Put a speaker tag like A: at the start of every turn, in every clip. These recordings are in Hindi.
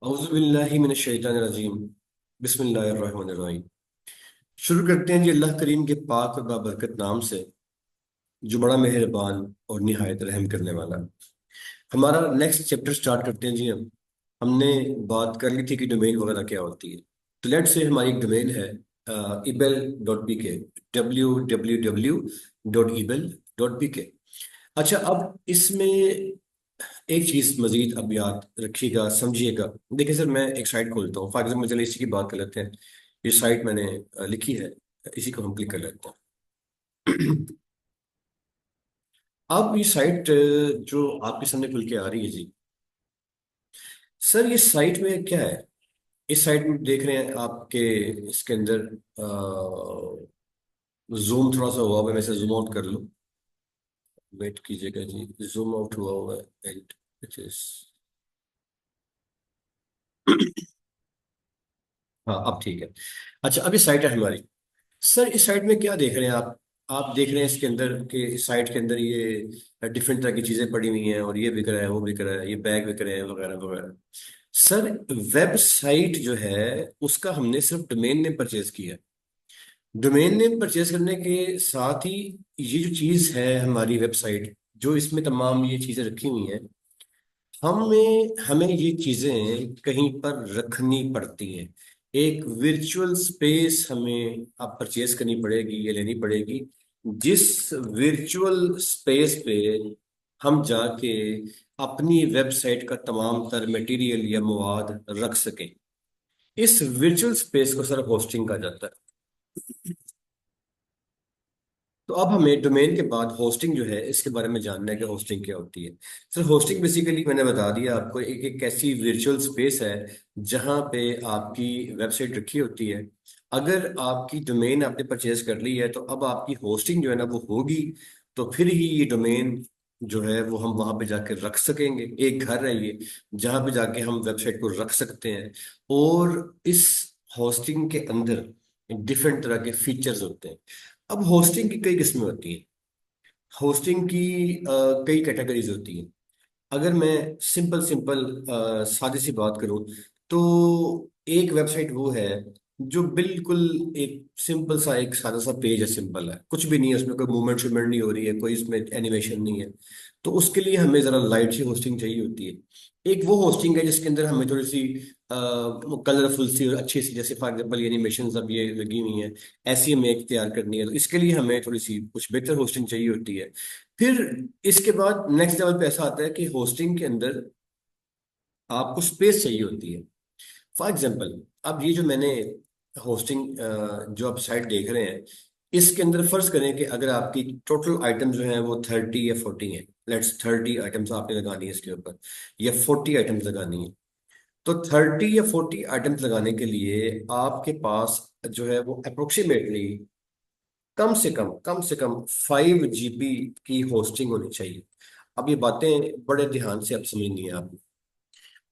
A: औज़ुबिल्लाहि मिनश्शैतानिर्रजीम। बिस्मिल्लाहिर्रहमानिर्रहीम। शुरू करते हैं जी अल्लाह करीम के पाक और बाबरकत नाम से, जो बड़ा मेहरबान और निहायत रहम करने वाला है। हमारा नेक्स्ट चैप्टर स्टार्ट करते हैं जी। हम हमने बात कर ली थी कि डोमेन वगैरह क्या होती है। तो लेट से हमारी एक डोमेन है ibel.pk, www.ebel.pk। अच्छा, अब इसमें एक चीज मजीद अब याद रखिएगा, समझिएगा। देखिए सर, मैं एक साइट खोलता हूँ, फॉर एग्जाम्पल चलिए इसी की बात कर लेते हैं। ये साइट मैंने लिखी है, इसी को हम क्लिक कर लेते हैं। अब ये साइट जो आपके सामने खुल के आ रही है जी। सर, ये साइट में क्या है? इस साइट में देख रहे हैं आपके, इसके अंदर जूम थोड़ा सा हुआ हुआ है, मैं इसे जूम आउट कर लूँ। वेट कीजिएगा जी, जूम आउट हुआ हुआ है एंड इट इज। हाँ, अब ठीक है। अच्छा, अब ये साइट है हमारी। सर, इस साइट में क्या देख रहे हैं आप देख रहे हैं इसके अंदर कि इस साइट के अंदर ये डिफरेंट तरह की चीजें पड़ी हुई हैं, और ये बिक रहा है, वो बिक रहा है, ये बैग बिक रहे हैं, वगैरह वगैरह। सर, वेबसाइट जो है उसका हमने सिर्फ डोमेन नेम परचेज किया है। डोमेन नेम परचेज करने के साथ ही ये जो चीज है हमारी वेबसाइट, जो इसमें तमाम ये चीजें रखी हुई हैं, हमें हमें ये चीजें कहीं पर रखनी पड़ती हैं। एक वर्चुअल स्पेस हमें अब परचेज करनी पड़ेगी या लेनी पड़ेगी, जिस वर्चुअल स्पेस पे हम जाके अपनी वेबसाइट का तमाम तर मटेरियल या मवाद रख सकें। इस वर्चुअल स्पेस को सर होस्टिंग कहा जाता है। तो अब हमें डोमेन के बाद होस्टिंग जो है इसके बारे में जानना है कि होस्टिंग क्या होती है। सर, होस्टिंग बेसिकली मैंने बता दिया आपको, एक ऐसी वर्चुअल स्पेस है जहां पे आपकी वेबसाइट रखी होती है। अगर आपकी डोमेन आपने परचेज कर ली है तो अब आपकी होस्टिंग जो है ना वो होगी। तो फिर ही ये डोमेन जो है वो हम वहां पे जाके रख सकेंगे। एक घर है ये, जहां पे जाके हम वेबसाइट को रख सकते हैं। और इस होस्टिंग के अंदर डिफरेंट तरह के फीचर्स होते हैं। अब होस्टिंग की कई किस्में होती हैं। होस्टिंग की कई कैटेगरीज होती हैं। अगर मैं सिंपल सिंपल सादी सी बात करूं, तो एक वेबसाइट वो है जो बिल्कुल एक सिंपल सा, एक सादा सा पेज है, सिंपल है, कुछ भी नहीं है उसमें, कोई मूवमेंट शूवमेंट नहीं हो रही है, कोई इसमें एनिमेशन नहीं है। तो उसके लिए हमें जरा लाइट सी होस्टिंग चाहिए होती है। एक वो होस्टिंग है जिसके अंदर हमें थोड़ी सी कलरफुल सी और अच्छी सी, जैसे फॉर एग्जाम्पल ये एनिमेशन अब ये लगी हुई हैं, ऐसी हमें एक तैयार करनी है, तो इसके लिए हमें थोड़ी सी कुछ बेहतर होस्टिंग चाहिए होती है। फिर इसके बाद नेक्स्ट लेवल पे ऐसा आता है कि होस्टिंग के अंदर आपको स्पेस चाहिए होती है। फॉर एग्जाम्पल, अब ये जो मैंने होस्टिंग जो आप साइट देख रहे हैं, इसके अंदर फर्ज करें कि अगर आपकी टोटल आइटम जो है वो 30 या 40 है। लेट्स 30 आइटम्स आपने लगानी है इसके ऊपर, या 40 आइटम्स लगानी है। तो 30 या 40 आइटम्स लगाने के लिए आपके पास जो है वो अप्रोक्सीमेटली कम से कम 5 GB की होस्टिंग होनी चाहिए। अब ये बातें बड़े ध्यान से आप समझनी है आपको।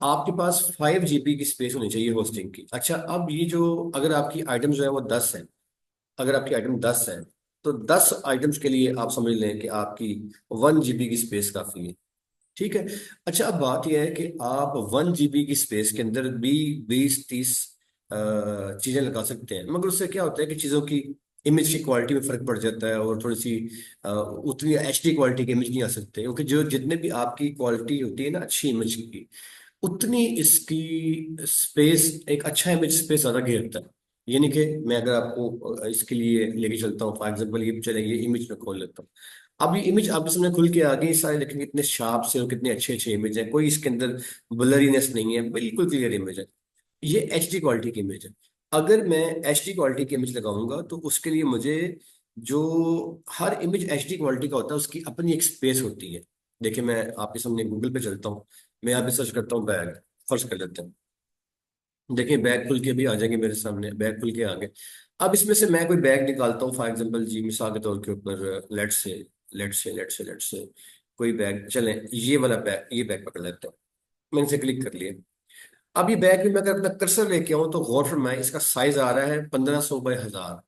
A: आपके पास 5 GB की स्पेस होनी चाहिए होस्टिंग की। अच्छा, अब ये जो, अगर आपकी आइटम जो है वो 10 है, अगर आपकी आइटम 10 है, तो 10 आइटम्स के लिए आप समझ लें कि आपकी 1 GB की स्पेस काफी है। ठीक है। अच्छा, अब बात यह है कि आप 1 GB की स्पेस के अंदर भी 20-30 चीजें लगा सकते हैं, मगर उससे क्या होता है कि चीजों की इमेज की क्वालिटी में फर्क पड़ जाता है, और थोड़ी सी उतनी HD क्वालिटी की इमेज नहीं आ सकते, क्योंकि जो जितने भी आपकी क्वालिटी होती है ना अच्छी इमेज की, उतनी इसकी स्पेस, एक अच्छा इमेज स्पेस ज्यादा घेरता है। यानी कि मैं अगर आपको इसके लिए लेके चलता हूँ, फॉर एग्जाम्पल ये चले, ये इमेज में खोल लेता हूँ। अब ये इमेज आपके सामने खुल के आ गई सारे, लेकिन कितने शार्प से और कितने अच्छे अच्छे इमेज है, कोई इसके अंदर ब्लरीनेस नहीं है, बिल्कुल क्लियर इमेज है। ये HD क्वालिटी की इमेज है। अगर मैं HD क्वालिटी की इमेज लगाऊंगा तो उसके लिए मुझे, जो हर इमेज HD क्वालिटी का होता है उसकी अपनी एक स्पेस होती है। देखिए, मैं आपके सामने गूगल पे चलता हूँ, मैं यहाँ पे सर्च करता हूँ बैग, फर्ज कर लेते हैं। देखिए, बैग खुल के भी आ जाएंगे मेरे सामने, बैग खुल के आ गए। अब इसमें से मैं कोई बैग निकालता हूँ, फॉर एग्जांपल जी, मिसाल के तौर के ऊपर लेट्स से कोई बैग चले, ये वाला बैग, ये बैग पकड़ लेते हैं। मैंने इसे क्लिक कर लिया। अब ये बैग में मैं अगर अपना कर्सर लेके आऊँ तो गौर फरमाए, इसका साइज आ रहा है 1500 बाय 1000।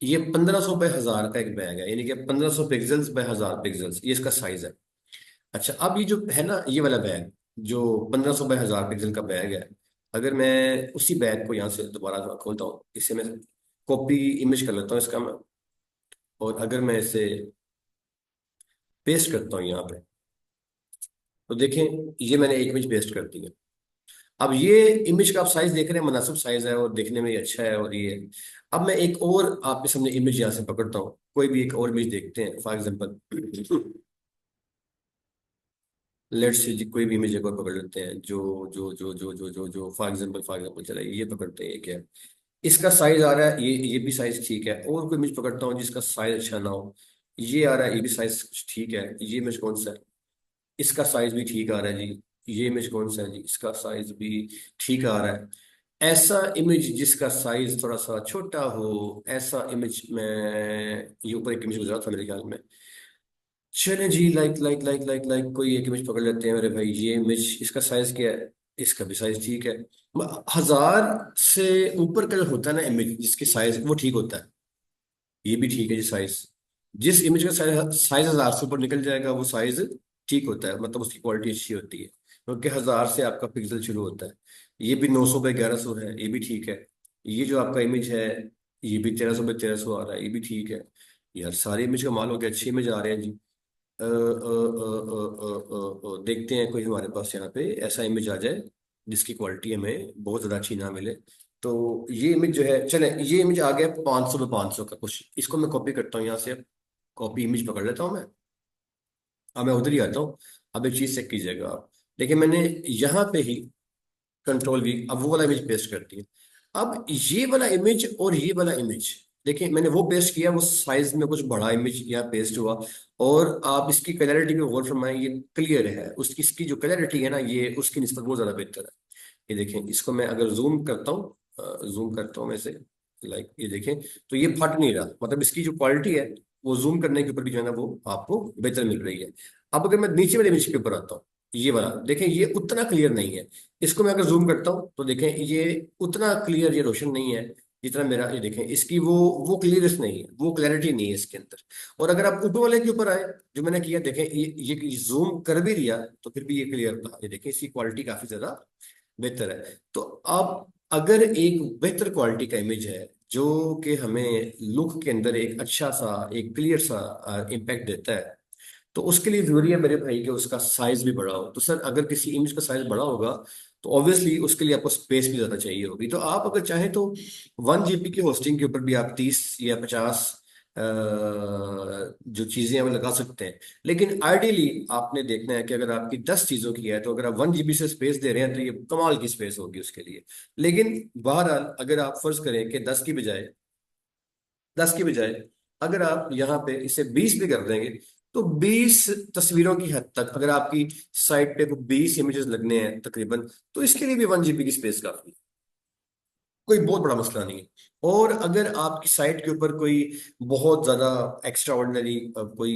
A: ये 1500 बाय 1000 का एक बैग है, यानी कि 1500 पिक्सल्स बाय 1000 पिक्सल्स, ये इसका साइज है। अच्छा, अब ये जो है ना, ये वाला बैग जो 1500 बाय 1000 पिक्सल का बैग है, अगर मैं उसी बैग को यहाँ से दोबारा खोलता हूँ, इसे मैं कॉपी इमेज कर लेता हूँ इसका मैं, और अगर मैं इसे पेस्ट करता हूँ यहाँ पे, तो देखें ये मैंने एक इमेज पेस्ट कर दी है। अब ये इमेज का आप साइज देख रहे हैं, मुनासिब साइज है और देखने में ये अच्छा है और ये है। अब मैं एक और आपके सामने इमेज यहाँ से पकड़ता हूँ, कोई भी एक और इमेज देखते हैं फॉर एग्जांपल। लेट्स से कोई भी इमेज एक और पकड़ लेते हैं, जो फॉर एग्जांपल चला, ये पकड़ते हैं, ये क्या है, इसका साइज आ रहा है, ये भी साइज ठीक है। और कोई इमेज पकड़ता हूँ जिसका साइज अच्छा ना हो, ये आ रहा है, ये भी साइज ठीक है। ये इमेज कौन सा है, इसका साइज भी ठीक आ रहा है जी। ये इमेज कौन सा है जी, इसका साइज भी ठीक आ रहा है। ऐसा इमेज जिसका साइज थोड़ा सा छोटा हो, ऐसा इमेज में, ये ऊपर एक इमेज गुजरा था मेरे ख्याल में। चले जी, लाइक कोई एक इमेज पकड़ लेते हैं मेरे भाई। ये इमेज, इसका साइज क्या है, इसका भी साइज ठीक है। 1000 से ऊपर का जो होता है ना इमेज जिसकी साइज वो ठीक होता है, ये भी ठीक है जी साइज। जिस इमेज का साइज साइज 1000 से ऊपर निकल जाएगा वो साइज ठीक होता है, मतलब उसकी क्वालिटी अच्छी होती है, क्योंकि 1000 से आपका पिक्सल शुरू होता है। ये भी 900 बाई 1100 है, ये भी ठीक है। ये जो आपका इमेज है, ये भी 1300 बाई 1300 आ रहा है, ये भी ठीक है। यार सारे इमेज का माल हो गया, अच्छे इमेज आ रहे हैं जी। देखते हैं कोई हमारे पास यहाँ पे ऐसा इमेज आ जाए जिसकी क्वालिटी हमें बहुत ज़्यादा अच्छी ना मिले। तो ये इमेज जो है, चले ये इमेज आ गया 500 बाई 500 का कुछ, इसको मैं कॉपी करता हूँ यहाँ से। कॉपी इमेज पकड़ लेता हूँ मैं। अब मैं उधर ही आता हूँ। अब एक चीज़ चेक कीजिएगा आप, देखिए मैंने यहाँ पे ही कंट्रोल V, अब वो वाला इमेज पेस्ट करती है। अब ये वाला इमेज और ये वाला इमेज, देखिए मैंने वो पेस्ट किया, वो साइज में कुछ बड़ा इमेज यहाँ पेस्ट हुआ। और आप इसकी क्लैरिटी पे गौर फरमाएं, ये क्लियर है, उसकी इसकी जो क्लैरिटी है ना, ये उसकी निस्बत बहुत ज्यादा बेहतर है। ये देखें, इसको मैं अगर जूम करता हूँ, जूम करता हूँ वैसे, लाइक ये देखें, तो ये फट नहीं रहा, मतलब इसकी जो क्वालिटी है वो जूम करने के ऊपर भी जो है ना वो आपको बेहतर मिल रही है। अब अगर मैं नीचे वाले इमेज के ऊपर आता हूँ, ये वाला देखें, ये उतना क्लियर नहीं है। इसको मैं अगर जूम करता हूँ तो देखें ये उतना क्लियर, ये रोशन नहीं है जितना मेरा, ये देखें इसकी वो क्लियरेंस नहीं है, वो क्लैरिटी नहीं है इसके अंदर। और अगर आप ऊपर वाले के ऊपर आए, जो मैंने किया, देखें ये जूम कर भी दिया तो फिर भी ये क्लियर था। ये देखें इसकी क्वालिटी काफी ज्यादा बेहतर है। तो अब अगर एक बेहतर क्वालिटी का इमेज है जो कि हमें लुक के अंदर एक अच्छा सा, एक क्लियर सा इम्पैक्ट देता है, तो उसके लिए जरूरी है मेरे भाई कि उसका साइज भी बड़ा हो। तो सर अगर किसी इमेज का साइज बड़ा होगा तो ऑब्वियसली उसके लिए आपको स्पेस भी ज्यादा चाहिए होगी। तो आप अगर चाहें तो 1 GB की होस्टिंग के ऊपर भी आप 30 या 50 जो चीजें हैं वो लगा सकते हैं। लेकिन आइडियली आपने देखना है कि अगर आपकी 10 चीजों की है, तो अगर आप 1 GB से स्पेस दे रहे हैं तो ये कमाल की स्पेस होगी उसके लिए। लेकिन बहरहाल अगर आप फर्ज करें कि 10 की बजाय अगर आप यहाँ पे इसे 20 भी कर देंगे, तो 20 तस्वीरों की हद तक अगर आपकी साइट पे वो 20 इमेजेस लगने हैं तकरीबन, तो इसके लिए भी 1 GB की स्पेस काफी है, कोई बहुत बड़ा मसला नहीं है। और अगर आपकी साइट के ऊपर कोई बहुत ज्यादा एक्स्ट्रा ऑर्डिनरी कोई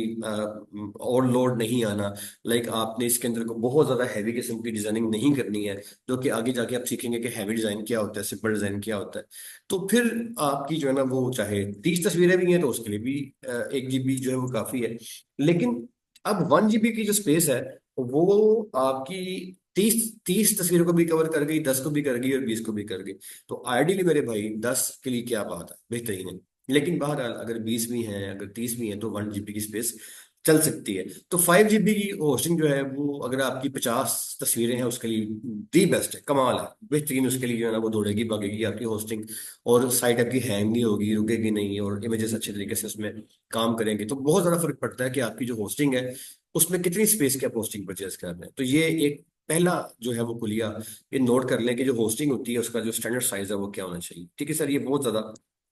A: और लोड नहीं आना, लाइक आपने इसके अंदर को बहुत ज्यादा हैवी किस्म की डिजाइनिंग नहीं करनी है, जो कि आगे जाके आप सीखेंगे कि हैवी डिजाइन क्या होता है, सिंपल डिजाइन क्या होता है, तो फिर आपकी जो है ना वो चाहे 30 तस्वीरें भी हैं तो उसके लिए भी 1 GB जो है वो काफी है। लेकिन अब 1 GB की जो स्पेस है वो आपकी 30 30 तस्वीरों को भी कवर कर गई, 10 को भी कर गई और 20 को भी कर गई। तो आइडियली मेरे भाई 10 के लिए क्या बात है, बेहतरीन है। लेकिन बहरहाल अगर 20 भी हैं, अगर 30 भी हैं, तो 1 GB की स्पेस चल सकती है। तो 5 GB की होस्टिंग जो है वो अगर आपकी 50 तस्वीरें हैं उसके लिए दी बेस्ट है, कमाल है, बेहतरीन। उसके लिए जो है ना वो दौड़ेगी भागेगी आपकी होस्टिंग, और साइट आपकी हैंग नहीं होगी, रुकेगी नहीं, और इमेजेस अच्छे तरीके से उसमें काम करेंगे। तो बहुत ज्यादा फर्क पड़ता है कि आपकी जो होस्टिंग है उसमें कितनी स्पेस की आप होस्टिंग परचेज कर रहे हैं। तो ये एक पहला जो है वो कुलिया, ये नोट कर लें कि जो होस्टिंग होती है उसका जो स्टैंडर्ड साइज है वो क्या होना चाहिए। ठीक है सर, ये बहुत ज्यादा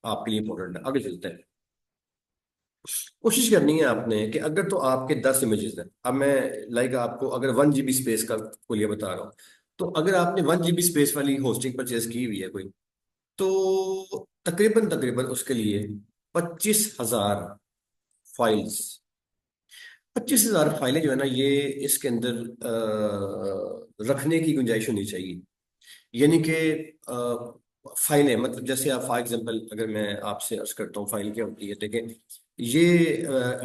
A: आपके लिए इंपॉर्टेंट है। आगे चलते हैं। कोशिश करनी है आपने कि अगर तो आपके 10 इमेजेस हैं, अब मैं लाइक आपको अगर 1 GB स्पेस का कुलिया बता रहा हूँ, तो अगर आपने 1 GB स्पेस वाली होस्टिंग परचेज की हुई है कोई, तो तकरीबन तकरीबन उसके लिए 25,000 फाइल्स, 25,000 फाइलें जो है ना ये इसके अंदर रखने की गुंजाइश होनी चाहिए। यानी कि फाइलें, मतलब जैसे आप फॉर एग्जांपल अगर मैं आपसे अर्ज करता हूँ फाइल क्या होती है, देखें ये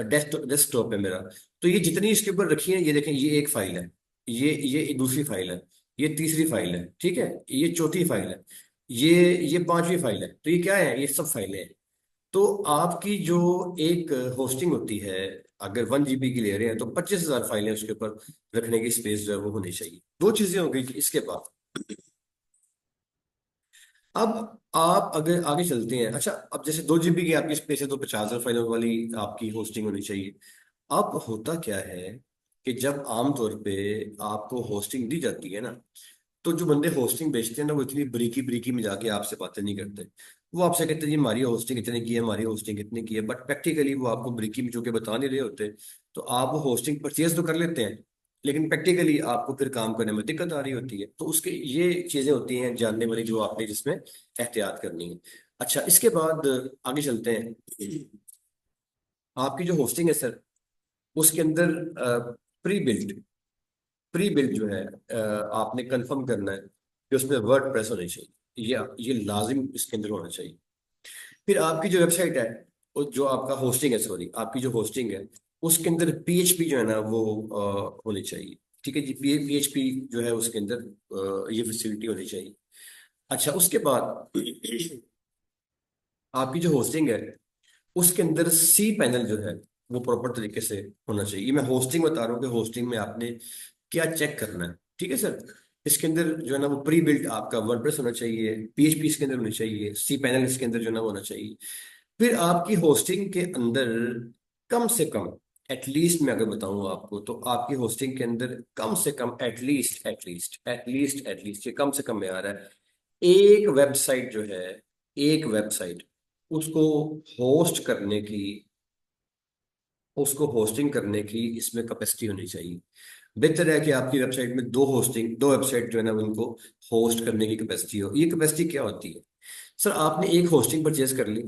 A: डेस्कटॉप है मेरा, तो ये जितनी इसके ऊपर रखी है, ये देखें ये एक फाइल है, ये एक दूसरी फाइल है, ये तीसरी फाइल है, ठीक है, ये चौथी फाइल है, ये ये पांचवी फाइल है। तो ये क्या है, ये सब फाइलें हैं। तो आपकी जो एक होस्टिंग होती है, अगर 1 GB की ले रहे हैं तो 25,000 फाइलें उसके ऊपर रखने की स्पेस जो है वो होनी चाहिए। दो चीजें हो गई। इसके बाद अब आप अगर आगे चलते हैं, अच्छा अब जैसे 2 GB की आपकी स्पेस है तो 50,000 फाइलों वाली आपकी होस्टिंग होनी चाहिए। अब होता क्या है कि जब आमतौर पे आपको होस्टिंग दी जाती है ना, तो जो बंदे होस्टिंग बेचते हैं ना, वो इतनी बरीकी बरीकी में जाके आपसे बातें नहीं करते। वो आपसे कहते हैं जी हमारी होस्टिंग इतने की है, हमारी होस्टिंग इतने की है, बट प्रैक्टिकली वो आपको बरीकी में जो के बता नहीं रहे होते। तो आप वो होस्टिंग परचेज तो कर लेते हैं, लेकिन प्रैक्टिकली आपको फिर काम करने में दिक्कत आ रही होती है। तो उसके ये चीजें होती हैं जानने वाली, जो आपने जिसमें एहतियात करनी है। अच्छा, इसके बाद आगे चलते हैं। आपकी जो होस्टिंग है सर, उसके अंदर प्री बिल्ट प्री बिल्ट जो है आपने कंफर्म करना है कि उसमें वर्ड प्रेस होनी चाहिए। ये लाजिम इसके अंदर होना चाहिए। फिर आपकी जो वेबसाइट है, जो आपका होस्टिंग है, सॉरी, आपकी जो होस्टिंग है उसके अंदर पीएचपी जो है ना वो होनी चाहिए। ठीक है जी, पीएचपी जो है उसके अंदर ये फैसिलिटी होनी चाहिए। अच्छा, उसके बाद आपकी जो होस्टिंग है उसके अंदर सी पैनल जो है वो प्रॉपर तरीके से होना चाहिए। ये मैं होस्टिंग बता रहा हूँ कि होस्टिंग में आपने क्या चेक करना है। ठीक है सर, इसके अंदर जो है ना वो प्री बिल्ट आपका वर्डप्रेस होना चाहिए, पीएचपी इसके अंदर होनी चाहिए, सी पैनल इसके अंदर जो है ना वो होना चाहिए। फिर आपकी होस्टिंग के अंदर कम से कम, एटलीस्ट मैं अगर बताऊं आपको, तो आपकी होस्टिंग के अंदर कम से कम एटलीस्ट ये कम से कम में आ रहा है, एक वेबसाइट जो है, एक वेबसाइट उसको होस्ट करने की उसको होस्टिंग करने की इसमें कैपेसिटी होनी चाहिए। बेहतर है कि आपकी वेबसाइट में दो वेबसाइट जो है ना उनको होस्ट करने की कैपेसिटी हो। ये कैपेसिटी क्या होती है सर, आपने एक होस्टिंग परचेज कर ली,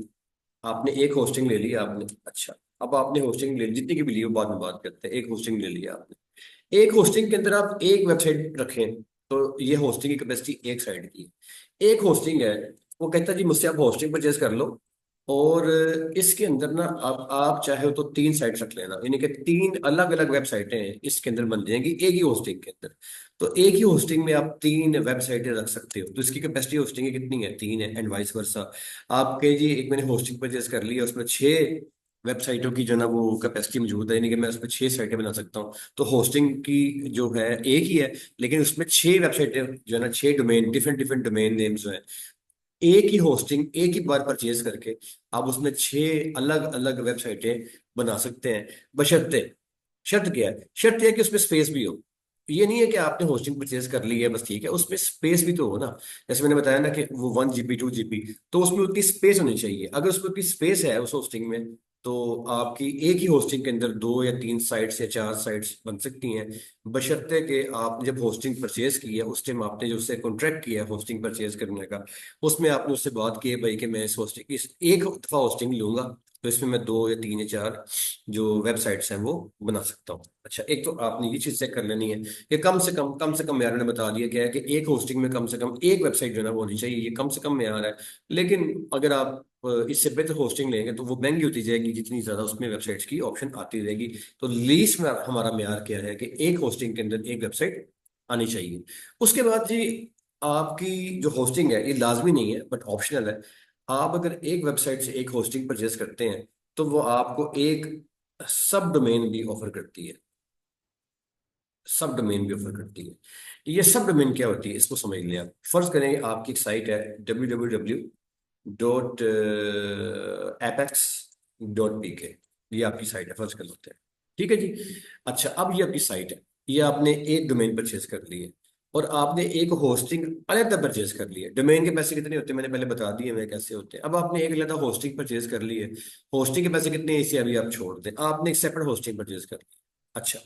A: आपने एक होस्टिंग ले ली आपने। अच्छा, अब आपने होस्टिंग ले ली, जितनी की भी ली हो बाद में बात करते हैं, एक होस्टिंग ले लिया आपने। एक होस्टिंग के अंदर आप एक वेबसाइट रखें तो ये होस्टिंग की कैपेसिटी एक साइड की है। एक होस्टिंग है, वो कहता है जी मुझसे आप होस्टिंग परचेज कर लो, और इसके अंदर ना आप चाहे हो तो 3 साइट्स रख लेना, यानी कि 3 अलग अलग वेबसाइटें इसके अंदर बन जाएंगी एक ही होस्टिंग के अंदर। तो एक ही होस्टिंग में आप 3 वेबसाइटें रख सकते हो, तो इसकी कैपेसिटी होस्टिंग की कितनी है, 3 है, एंड वाइस वर्सा। आपके जी एक मैंने होस्टिंग परचेज कर लिया, उसमें 6 वेबसाइटों की जो ना वो कैपेसिटी मौजूद है, यानी कि मैं उसमें 6 साइटें बना सकता हूँ। तो होस्टिंग की जो है एक ही है, लेकिन उसमें 6 वेबसाइटें जो है ना, 6 domain, different different domain names जो है, एक ही होस्टिंग एक ही बार परचेज करके आप उसमें 6 अलग अलग वेबसाइटें बना सकते हैं। बशर्ते, शर्त क्या है, शर्त यह है कि उसमें स्पेस भी हो। ये नहीं है कि आपने होस्टिंग परचेज कर ली है बस, ठीक है, उसमें स्पेस भी तो हो ना। जैसे मैंने बताया ना कि वो 1 GB 2 GB, तो उसमें उतनी स्पेस होनी चाहिए। अगर उसमें उतनी स्पेस है उस होस्टिंग में, तो आपकी एक ही होस्टिंग के अंदर 2 या 3 साइट्स या 4 साइट्स बन सकती हैं। बशर्ते कि आपने जब होस्टिंग परचेज की है उस टाइम आपने जो उससे कॉन्ट्रैक्ट किया है होस्टिंग परचेज करने का, उसमें आपने उससे बात की है भाई कि मैं इस एक दफा होस्टिंग लूंगा, तो इसमें मैं 2 या 3 या 4 जो वेबसाइट्स हैं वो बना सकता हूँ। अच्छा, एक तो आपने ये चीज चेक कर लेनी है कि कम से कम यार ने बता दिया क्या है कि एक होस्टिंग में कम से कम एक वेबसाइट जो है ना वो होनी चाहिए, ये कम से कम म्यार है। लेकिन अगर आप इससे बेहतर होस्टिंग लेंगे तो वो महंगी होती जाएगी, जितनी ज्यादा उसमें वेबसाइट्स की ऑप्शन आती रहेगी। तो लीस्ट में हमारा म्यार क्या है कि एक होस्टिंग के अंदर एक वेबसाइट आनी चाहिए। उसके बाद जी, आपकी जो होस्टिंग है ये लाजमी नहीं है बट ऑप्शनल है। आप अगर एक वेबसाइट से एक होस्टिंग परचेज करते हैं तो वो आपको एक सब डोमेन भी ऑफर करती है, सब डोमेन भी ऑफर करती है। ये सब डोमेन क्या होती है इसको समझ लिया। फर्ज करें आपकी एक साइट है www.apex.pk, ये आपकी साइट है, फर्ज कर लेते हैं। ठीक है जी। अच्छा, अब ये आपकी साइट है, ये आपने एक डोमेन परचेज कर ली है, और आपने एक होस्टिंग अलग परचेज कर ली है। डोमेन के पैसे कितने होते हैं मैंने पहले बता दिए मैं कैसे होते हैं। अब आपने एक अलग होस्टिंग परचेज कर ली है, होस्टिंग के पैसे कितने हैं इसे अभी आप छोड़ दें, आपने एक सेपरेट होस्टिंग परचेज कर ली। अच्छा,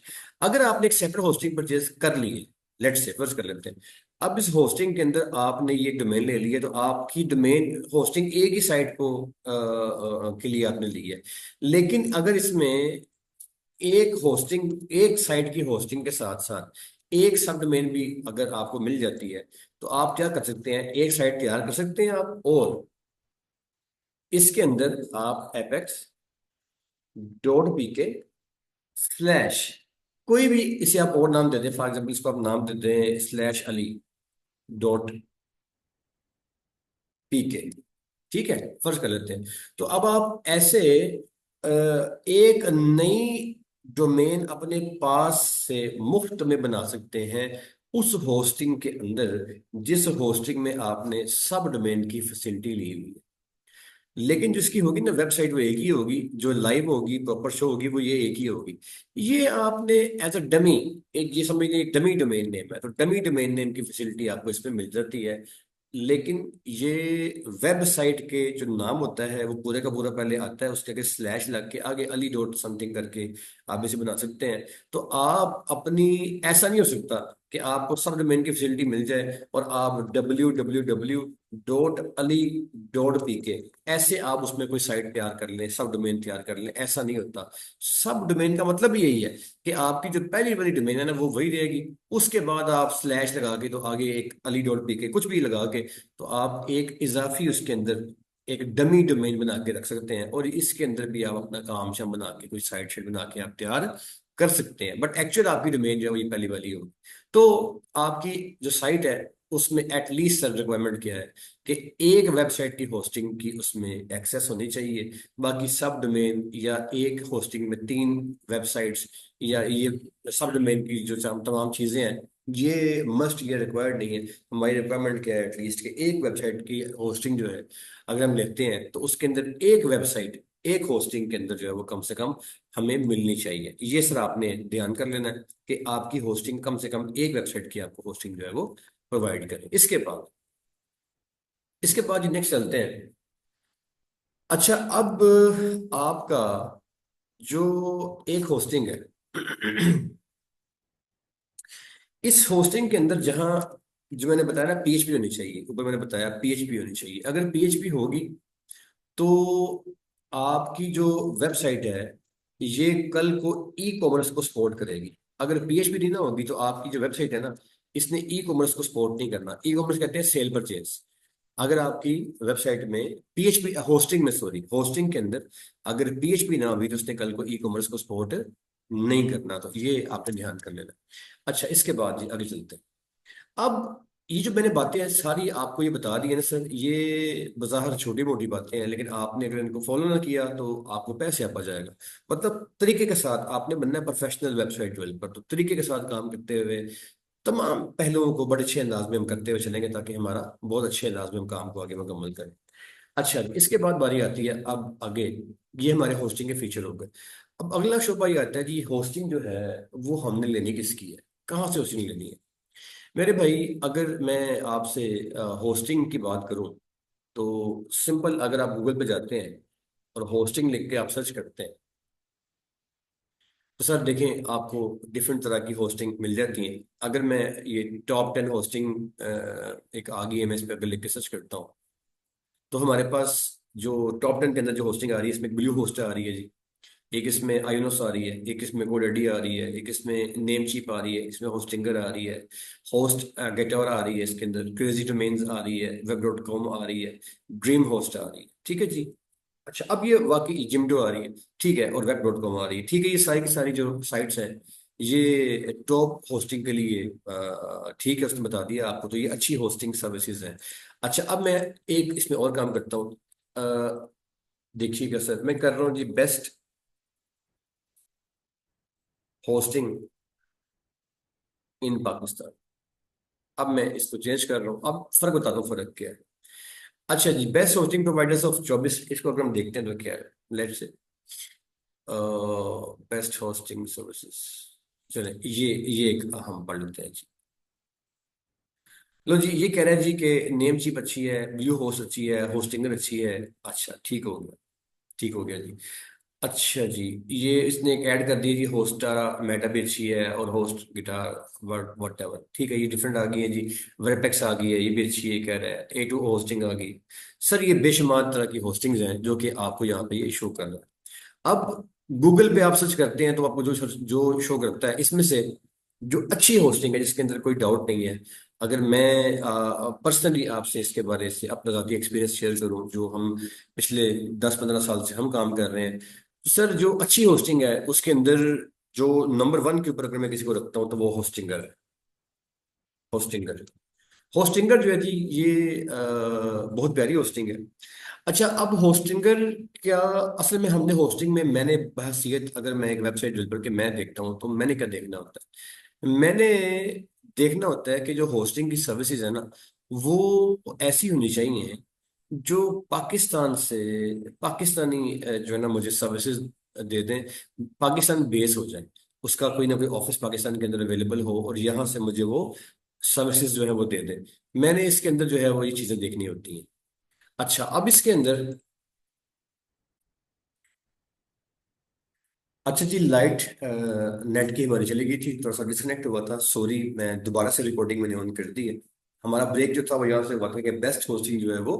A: अगर आपने एक सेपरेट होस्टिंग परचेज कर ली है, लेट से फर्ज कर लेते हैं, अब इस होस्टिंग के अंदर आपने ये डोमेन ले ली है, तो आपकी डोमेन होस्टिंग एक ही साइट को के लिए आपने ली है। लेकिन अगर इसमें एक साइट की होस्टिंग के साथ साथ एक सब डोमेन भी अगर आपको मिल जाती है, तो आप क्या कर सकते हैं, एक साइट तैयार कर सकते हैं आप, और इसके अंदर आप apex.pk स्लैश कोई भी इसे आप और नाम दे दें, फॉर एग्जाम्पल इसको आप नाम दे दें /अली डॉट पीके। ठीक है, फर्ज कर लेते हैं। तो अब आप ऐसे एक नई डोमेन अपने पास से मुफ्त में बना सकते हैं उस होस्टिंग के अंदर जिस होस्टिंग में आपने सब डोमेन की फैसिलिटी ली हुई है। लेकिन जिसकी होगी ना वेबसाइट, वो एक ही होगी, जो लाइव होगी प्रॉपर शो होगी वो ये एक ही होगी। ये आपने एज अ डमी, एक ये समझ लीजिए डमी डोमेन नेम है, तो डमी डोमेन नेम की फैसिलिटी आपको इसमें मिल जाती है। लेकिन ये वेबसाइट के जो नाम होता है वो पूरे का पूरा पहले आता है, उसके आगे स्लैश लग के आगे अली डॉट समथिंग करके आप इसे बना सकते हैं। तो आप अपनी, ऐसा नहीं हो सकता कि आपको सब डोमेन की फैसिलिटी मिल जाए और आप www.ali.pk ऐसे आप उसमें कोई साइट तैयार कर लें, सब डोमेन तैयार कर लें। ऐसा नहीं होता। सब डोमेन का मतलब यही है कि आपकी जो पहली वाली डोमेन है ना वो वही रहेगी। उसके बाद आप स्लैश लगा के, तो आगे एक ali.pk कुछ भी लगा के, तो आप एक इजाफी उसके अंदर एक डमी डोमेन बना के रख सकते हैं, और इसके अंदर भी आप अपना काम शाम बना के कोई साइट शेट बना के आप तैयार कर सकते हैं। बट एक्चुअल आपकी डोमेन जो है वो ये पहली वाली होगी। तो आपकी जो साइट है उसमें एटलीस्ट सर रिक्वायरमेंट क्या है कि एक वेबसाइट की होस्टिंग की उसमें एक्सेस होनी चाहिए। बाकी सब डोमेन या एक होस्टिंग में 3 वेबसाइट्स या ये सब डोमेन की जो तमाम चीजें हैं, ये मस्ट, ये रिक्वायर्ड नहीं है। हमारी रिक्वायरमेंट क्या है एटलीस्ट कि एक वेबसाइट की होस्टिंग जो है अगर हम लेते हैं तो उसके अंदर एक वेबसाइट एक होस्टिंग के अंदर जो है वो कम से कम हमें मिलनी चाहिए। ये सर आपने ध्यान कर लेना है कि आपकी होस्टिंग कम से कम एक वेबसाइट की आपको होस्टिंग जो है वो प्रोवाइड करें। इसके बाद नेक्स्ट चलते हैं। अच्छा, अब आपका जो एक होस्टिंग है इस होस्टिंग के अंदर जहां, जो मैंने बताया ना पीएचपी होनी चाहिए, ऊपर मैंने बताया पीएचपी होनी चाहिए। अगर पीएचपी होगी तो आपकी जो वेबसाइट है ये कल को ई कॉमर्स को सपोर्ट करेगी। अगर पीएचपी नहीं ना होगी तो आपकी जो वेबसाइट है ना, इसने ई कॉमर्स को सपोर्ट नहीं करना। ई कॉमर्स कहते हैं सेल परचेज। अगर आपकी वेबसाइट में पीएचपी होस्टिंग में, सॉरी होस्टिंग के अंदर अगर पीएचपी ना होगी तो उसने कल को ई कॉमर्स को सपोर्ट नहीं करना। तो ये आपने ध्यान कर लेना। अच्छा, इसके बाद जी आगे चलते हैं। अब ये जो मैंने बातें हैं सारी आपको ये बता दी है ना सर, ये बाज़ाहिर छोटी मोटी बातें हैं, लेकिन आपने अगर इनको फॉलो ना किया तो आपको पैसे आप आ जाएगा। मतलब तरीके के साथ आपने बनना है प्रोफेशनल वेबसाइट डेवलपर। तो तरीके के साथ काम करते हुए तमाम पहलुओं को बड़े अच्छे अंदाज में हम करते हुए चलेंगे ताकि हमारा बहुत अच्छे अंदाज में हम काम को आगे मुकम्मल करें। अच्छा, इसके बाद बारी आती है अब आगे। ये हमारे होस्टिंग के फीचर हो गए। अब अगला शोबा ये आता है कि होस्टिंग जो है वो हमने लेनी किसकी है, कहाँ से होस्टिंग लेनी है। मेरे भाई, अगर मैं आपसे होस्टिंग की बात करूं तो सिंपल, अगर आप गूगल पे जाते हैं और होस्टिंग लिख के आप सर्च करते हैं तो सर देखें आपको डिफरेंट तरह की होस्टिंग मिल जाती हैं। अगर मैं ये टॉप 10 होस्टिंग एक आ गई है, मैं इस पर अगर लिख के सर्च करता हूँ तो हमारे पास जो टॉप 10 के अंदर जो होस्टिंग आ रही है इसमें ब्लू होस्ट आ रही है जी, एक इसमें आयोनोस आ रही है, एक इसमें गोडैडी आ रही है, एक इसमें नेम चीप आ रही है, इसमें होस्टिंगर आ रही है, होस्ट गेटोर आ रही है, इसके अंदर क्रेजी डोमेन्स आ रही है, वेब.com आ रही है, ड्रीम होस्ट आ रही है। ठीक है जी। अच्छा, अब ये वाकई जिमडो आ रही है, ठीक है, और वेब.com आ रही है, ठीक है। ये सारी की सारी जो साइट्स हैं ये टॉप होस्टिंग के लिए ठीक है, उसने बता दिया आपको, तो ये अच्छी होस्टिंग सर्विसेज हैं। अच्छा, अब मैं एक इसमें और काम करता हूँ। देखिएगा सर, मैं कर रहा हूँ जी बेस्ट होस्टिंग इन पाकिस्तान। अब मैं इसको चेंज कर रहा हूँ, अब फर्क बताता हूँ फर्क क्या है। अच्छा जी, बेस्ट होस्टिंग प्रोवाइडर्स ऑफ 24, इसको अगर हम देखते हैं तो क्या है, let's say best hosting services. चले ये एक हम पढ़ लेते हैं जी। लो जी, ये कह रहा है जी कि नेम चीप अच्छी है, व्यू होस्ट अच्छी है, होस्टिंगर अच्छी है। अच्छा, ठीक हो गया, ठीक हो गया जी। अच्छा जी, ये इसने एक ऐड कर दी जी, होस्टा मेटा भी अच्छी है और होस्ट गिटार वट एवर, ठीक है, ये डिफरेंट आ गई है जी। वर्पेक्स आ गई है, ये भी अच्छी है कह रहा है। A2 होस्टिंग आ गई। सर ये बेशुमार तरह की होस्टिंग्स हैं जो कि आपको यहाँ पे ये शो कर रहा है। अब गूगल पे आप सर्च करते हैं तो आपको जो जो शो करता है इसमें से जो अच्छी होस्टिंग है जिसके अंदर कोई डाउट नहीं है। अगर मैं पर्सनली आपसे इसके बारे से अपना ज़ाती एक्सपीरियंस शेयर करूं, जो हम पिछले 10-15 साल से हम काम कर रहे हैं, तो सर जो अच्छी होस्टिंग है उसके अंदर जो नंबर वन के ऊपर अगर मैं किसी को रखता हूँ तो वो होस्टिंगर है। होस्टिंगर। होस्टिंगर जो है जी ये बहुत प्यारी होस्टिंग है। अच्छा, अब होस्टिंगर क्या, असल में हमने होस्टिंग में मैंने बहसियत, अगर मैं एक वेबसाइट डेवलपर के मैं देखता हूँ तो मैंने क्या देखना होता है, मैंने देखना होता है कि जो होस्टिंग की सर्विसेज है ना, वो ऐसी होनी चाहिए जो पाकिस्तान से, पाकिस्तानी जो है ना मुझे सर्विसेज दे दें, पाकिस्तान बेस हो जाए, उसका कोई ना कोई ऑफिस पाकिस्तान के अंदर अवेलेबल हो और यहाँ से मुझे वो सर्विसेज जो है वो दे दें। मैंने इसके अंदर जो है वो ये चीजें देखनी होती हैं। अच्छा, अब इसके अंदर, अच्छा जी, लाइट नेट की हमारी चली गई थी, थोड़ा सा डिस्कनेक्ट हुआ था, सॉरी, मैं दोबारा से रिकॉर्डिंग मैंने ऑन कर दी है। हमारा ब्रेक जो था वो यहाँ से हुआ था कि बेस्ट होस्टिंग जो है वो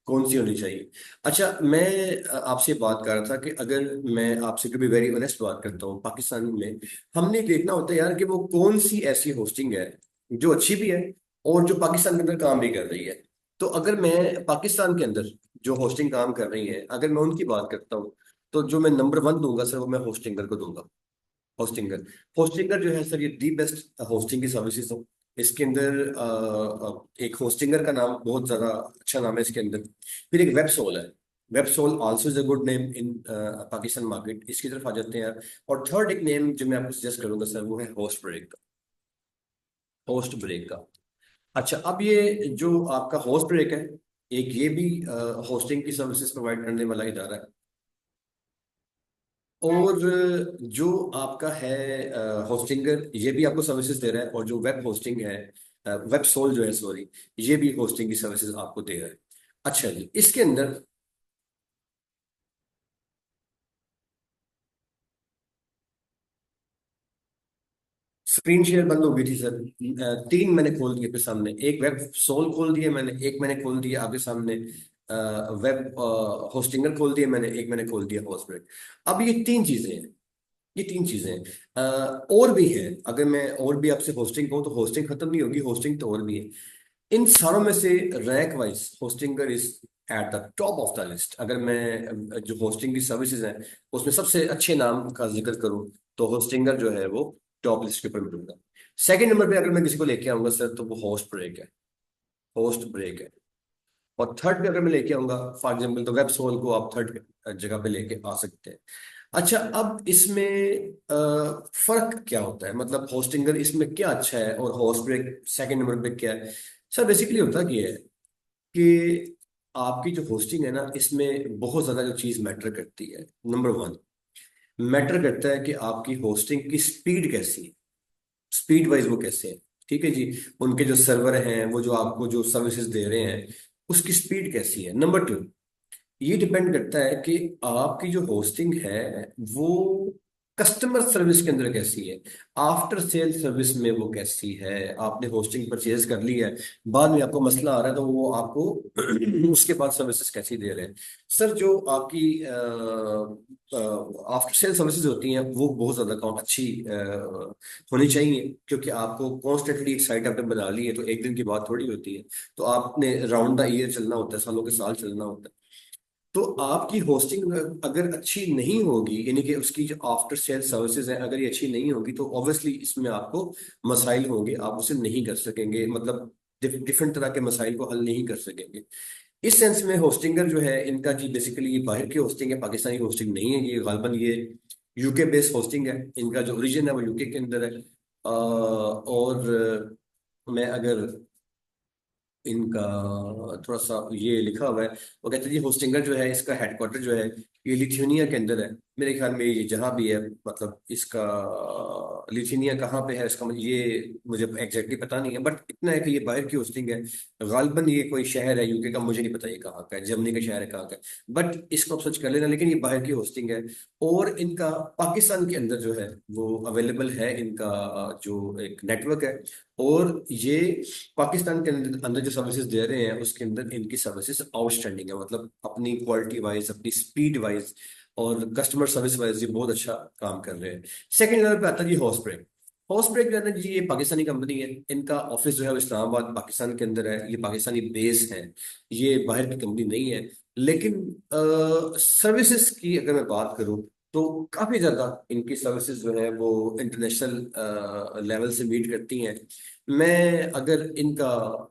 A: कौन सी होनी चाहिए। अच्छा, मैं आपसे बात कर रहा था कि अगर मैं आपसे कभी वेरी ऑनेस्ट बात करता हूँ, पाकिस्तान में हमने देखना होता है यार कि वो कौन सी ऐसी होस्टिंग है जो अच्छी भी है और जो पाकिस्तान के अंदर काम भी कर रही है। तो अगर मैं पाकिस्तान के अंदर जो होस्टिंग काम कर रही है अगर मैं उनकी बात करता हूँ, तो जो मैं नंबर वन दूंगा सर वो मैं होस्टिंगर को दूंगा। होस्टिंगर। होस्टिंगर जो है सर ये दी बेस्ट होस्टिंग की सर्विसेज है। इसके अंदर एक होस्टिंगर का नाम बहुत ज्यादा अच्छा नाम है इसके अंदर। फिर एक वेबसोल है। Websol also is a good name in Pakistan market, इसकी तरफ आ जाते हैं यार। और थर्ड एक नेम जो मैं आपको सजेस्ट करूंगा सर वो है होस्ट ब्रेक का। होस्ट ब्रेक का। अच्छा, अब ये जो आपका होस्ट ब्रेक है, एक ये भी होस्टिंग की सर्विसेज प्रोवाइड करने वाला इदारा है। और जो आपका है होस्टिंगर, ये भी आपको सर्विसेज दे रहा है, और जो वेब होस्टिंग है, वेब सोल जो है सॉरी, ये भी होस्टिंग की सर्विसेज आपको दे रहा है। अच्छा जी, इसके अंदर स्क्रीन शेयर बंद हो गई थी सर। तीन मैंने खोल दिए अपने सामने, एक वेब सोल खोल दिया मैंने, एक मैंने खोल दिया आपके सामने वेब होस्टिंगर खोल दिया मैंने, एक मैंने खोल दिया होस्टब्रेक। अब ये तीन चीजें हैं, ये तीन चीजें हैं। और भी है, अगर मैं और भी आपसे होस्टिंग कहूँ तो होस्टिंग खत्म नहीं होगी, होस्टिंग तो और भी है। इन सारों में से rank wise Hostinger is at the top of the list. अगर मैं जो होस्टिंग की सर्विसेज हैं उसमें सबसे अच्छे नाम का जिक्र करूं तो होस्टिंगर जो है वो टॉप लिस्ट के ऊपर मिलूंगा। सेकंड नंबर पे अगर मैं किसी को लेके आऊंगा सर तो वो होस्ट ब्रेक है। होस्ट ब्रेक है। और थर्ड पे अगर मैं लेके आऊंगा, फॉर एग्जाम्पल, तो वेब सोल को आप थर्ड जगह पे लेके आ सकते हैं। अच्छा, अब इसमें फर्क क्या होता है, मतलब होस्टिंगर इसमें क्या अच्छा है और होस्ट ब्रेक सेकंड नंबर पे क्या है। सर बेसिकली होता क्या है कि आपकी जो होस्टिंग है ना, इसमें बहुत ज्यादा जो चीज मैटर करती है, नंबर वन मैटर करता है कि आपकी होस्टिंग की स्पीड कैसी है, स्पीड वाइज वो कैसे है। ठीक है जी, उनके जो सर्वर हैं वो जो आपको जो सर्विसेज दे रहे हैं उसकी स्पीड कैसी है। नंबर टू, ये डिपेंड करता है कि आपकी जो होस्टिंग है वो कस्टमर सर्विस के अंदर कैसी है, आफ्टर सेल सर्विस में वो कैसी है। आपने होस्टिंग परचेज कर ली है, बाद में आपको मसला आ रहा है तो वो आपको उसके बाद सर्विसेज कैसी दे रहे हैं। सर जो आपकी आफ्टर सेल सर्विसेज होती हैं वो बहुत ज्यादा काम अच्छी होनी चाहिए, क्योंकि आपको कॉन्स्टेंटली एक साइट आपने बना ली है तो एक दिन की बात थोड़ी होती है। तो आपने राउंड द ईयर चलना होता है, सालों के साल चलना होता है। तो आपकी होस्टिंग अगर अच्छी नहीं होगी, यानी कि उसकी जो आफ्टर सेल सर्विसेज है अगर ये अच्छी नहीं होगी, तो ऑब्वियसली इसमें आपको मसाइल होंगे, आप उसे नहीं कर सकेंगे, मतलब डिफरेंट तरह के मसाइल को हल नहीं कर सकेंगे। इस सेंस में होस्टिंगर जो है इनका जी बेसिकली ये बाहर की होस्टिंग है, पाकिस्तानी होस्टिंग नहीं है ये, गालबन ये यूके बेस्ड होस्टिंग है। इनका जो ओरिजिन है वो यूके के अंदर है। और मैं अगर इनका थोड़ा सा ये लिखा हुआ है, वो कहते हैं जी होस्टिंगर जो है इसका हेडक्वार्टर जो है ये लिथुआनिया के अंदर है। मेरे ख्याल में ये जहाँ भी है, मतलब इसका लिथुआनिया कहाँ पे है इसका ये मुझे एग्जैक्टली पता नहीं है, बट इतना है कि ये बाहर की होस्टिंग है। गालबन ये कोई शहर है यूके का, मुझे नहीं पता ये कहाँ का है, जर्मनी का शहर है कहाँ का है, बट इसको आप सर्च कर लेना, लेकिन ये बाहर की होस्टिंग है। और इनका पाकिस्तान के अंदर जो है वो अवेलेबल है, इनका जो एक नेटवर्क है। और ये पाकिस्तान के अंदर अंदर जो सर्विसेज दे रहे हैं उसके अंदर इनकी सर्विसेज आउटस्टैंडिंग है, मतलब अपनी क्वालिटी वाइज, अपनी स्पीड वाइज और कस्टमर सर्विस वाइज ये बहुत अच्छा काम कर रहे हैं। सेकंड लेवल पे आता है जी हॉस्ब्रेक। हॉस्ब्रेक जो है ना जी, ये पाकिस्तानी कंपनी है, इनका ऑफिस जो है वो इस्लामाबाद पाकिस्तान के अंदर है, ये पाकिस्तानी बेस है, ये बाहर की कंपनी नहीं है। लेकिन सर्विसेज की अगर मैं बात करूं तो काफी ज्यादा इनकी सर्विसेज जो है वो इंटरनेशनल लेवल से मीट करती हैं। मैं अगर इनका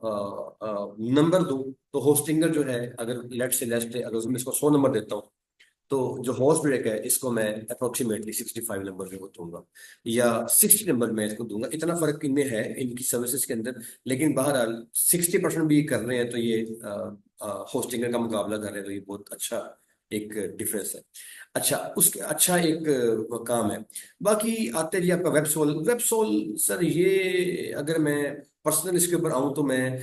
A: नंबर दूं तो होस्टिंगर जो है, अगर लेट से अगर उसमें इसको 100 नंबर देता हूँ, तो जो हॉर्स ब्रेक है इसको मैं अप्रोक्सीमेटली 65 नंबर जो दूंगा, या 60 नंबर मैं इसको दूंगा। इतना फर्क इनमें है इनकी सर्विसेज के अंदर। लेकिन बहरहाल 60% भी कर रहे हैं तो ये होस्टिंग का मुकाबला कर रहे हैं, तो ये बहुत अच्छा एक डिफरेंस है। अच्छा, उसके अच्छा एक काम है। बाकी आते जी आपका वेबसोल सर, ये अगर मैं पर्सनल इसके ऊपर आऊं तो मैं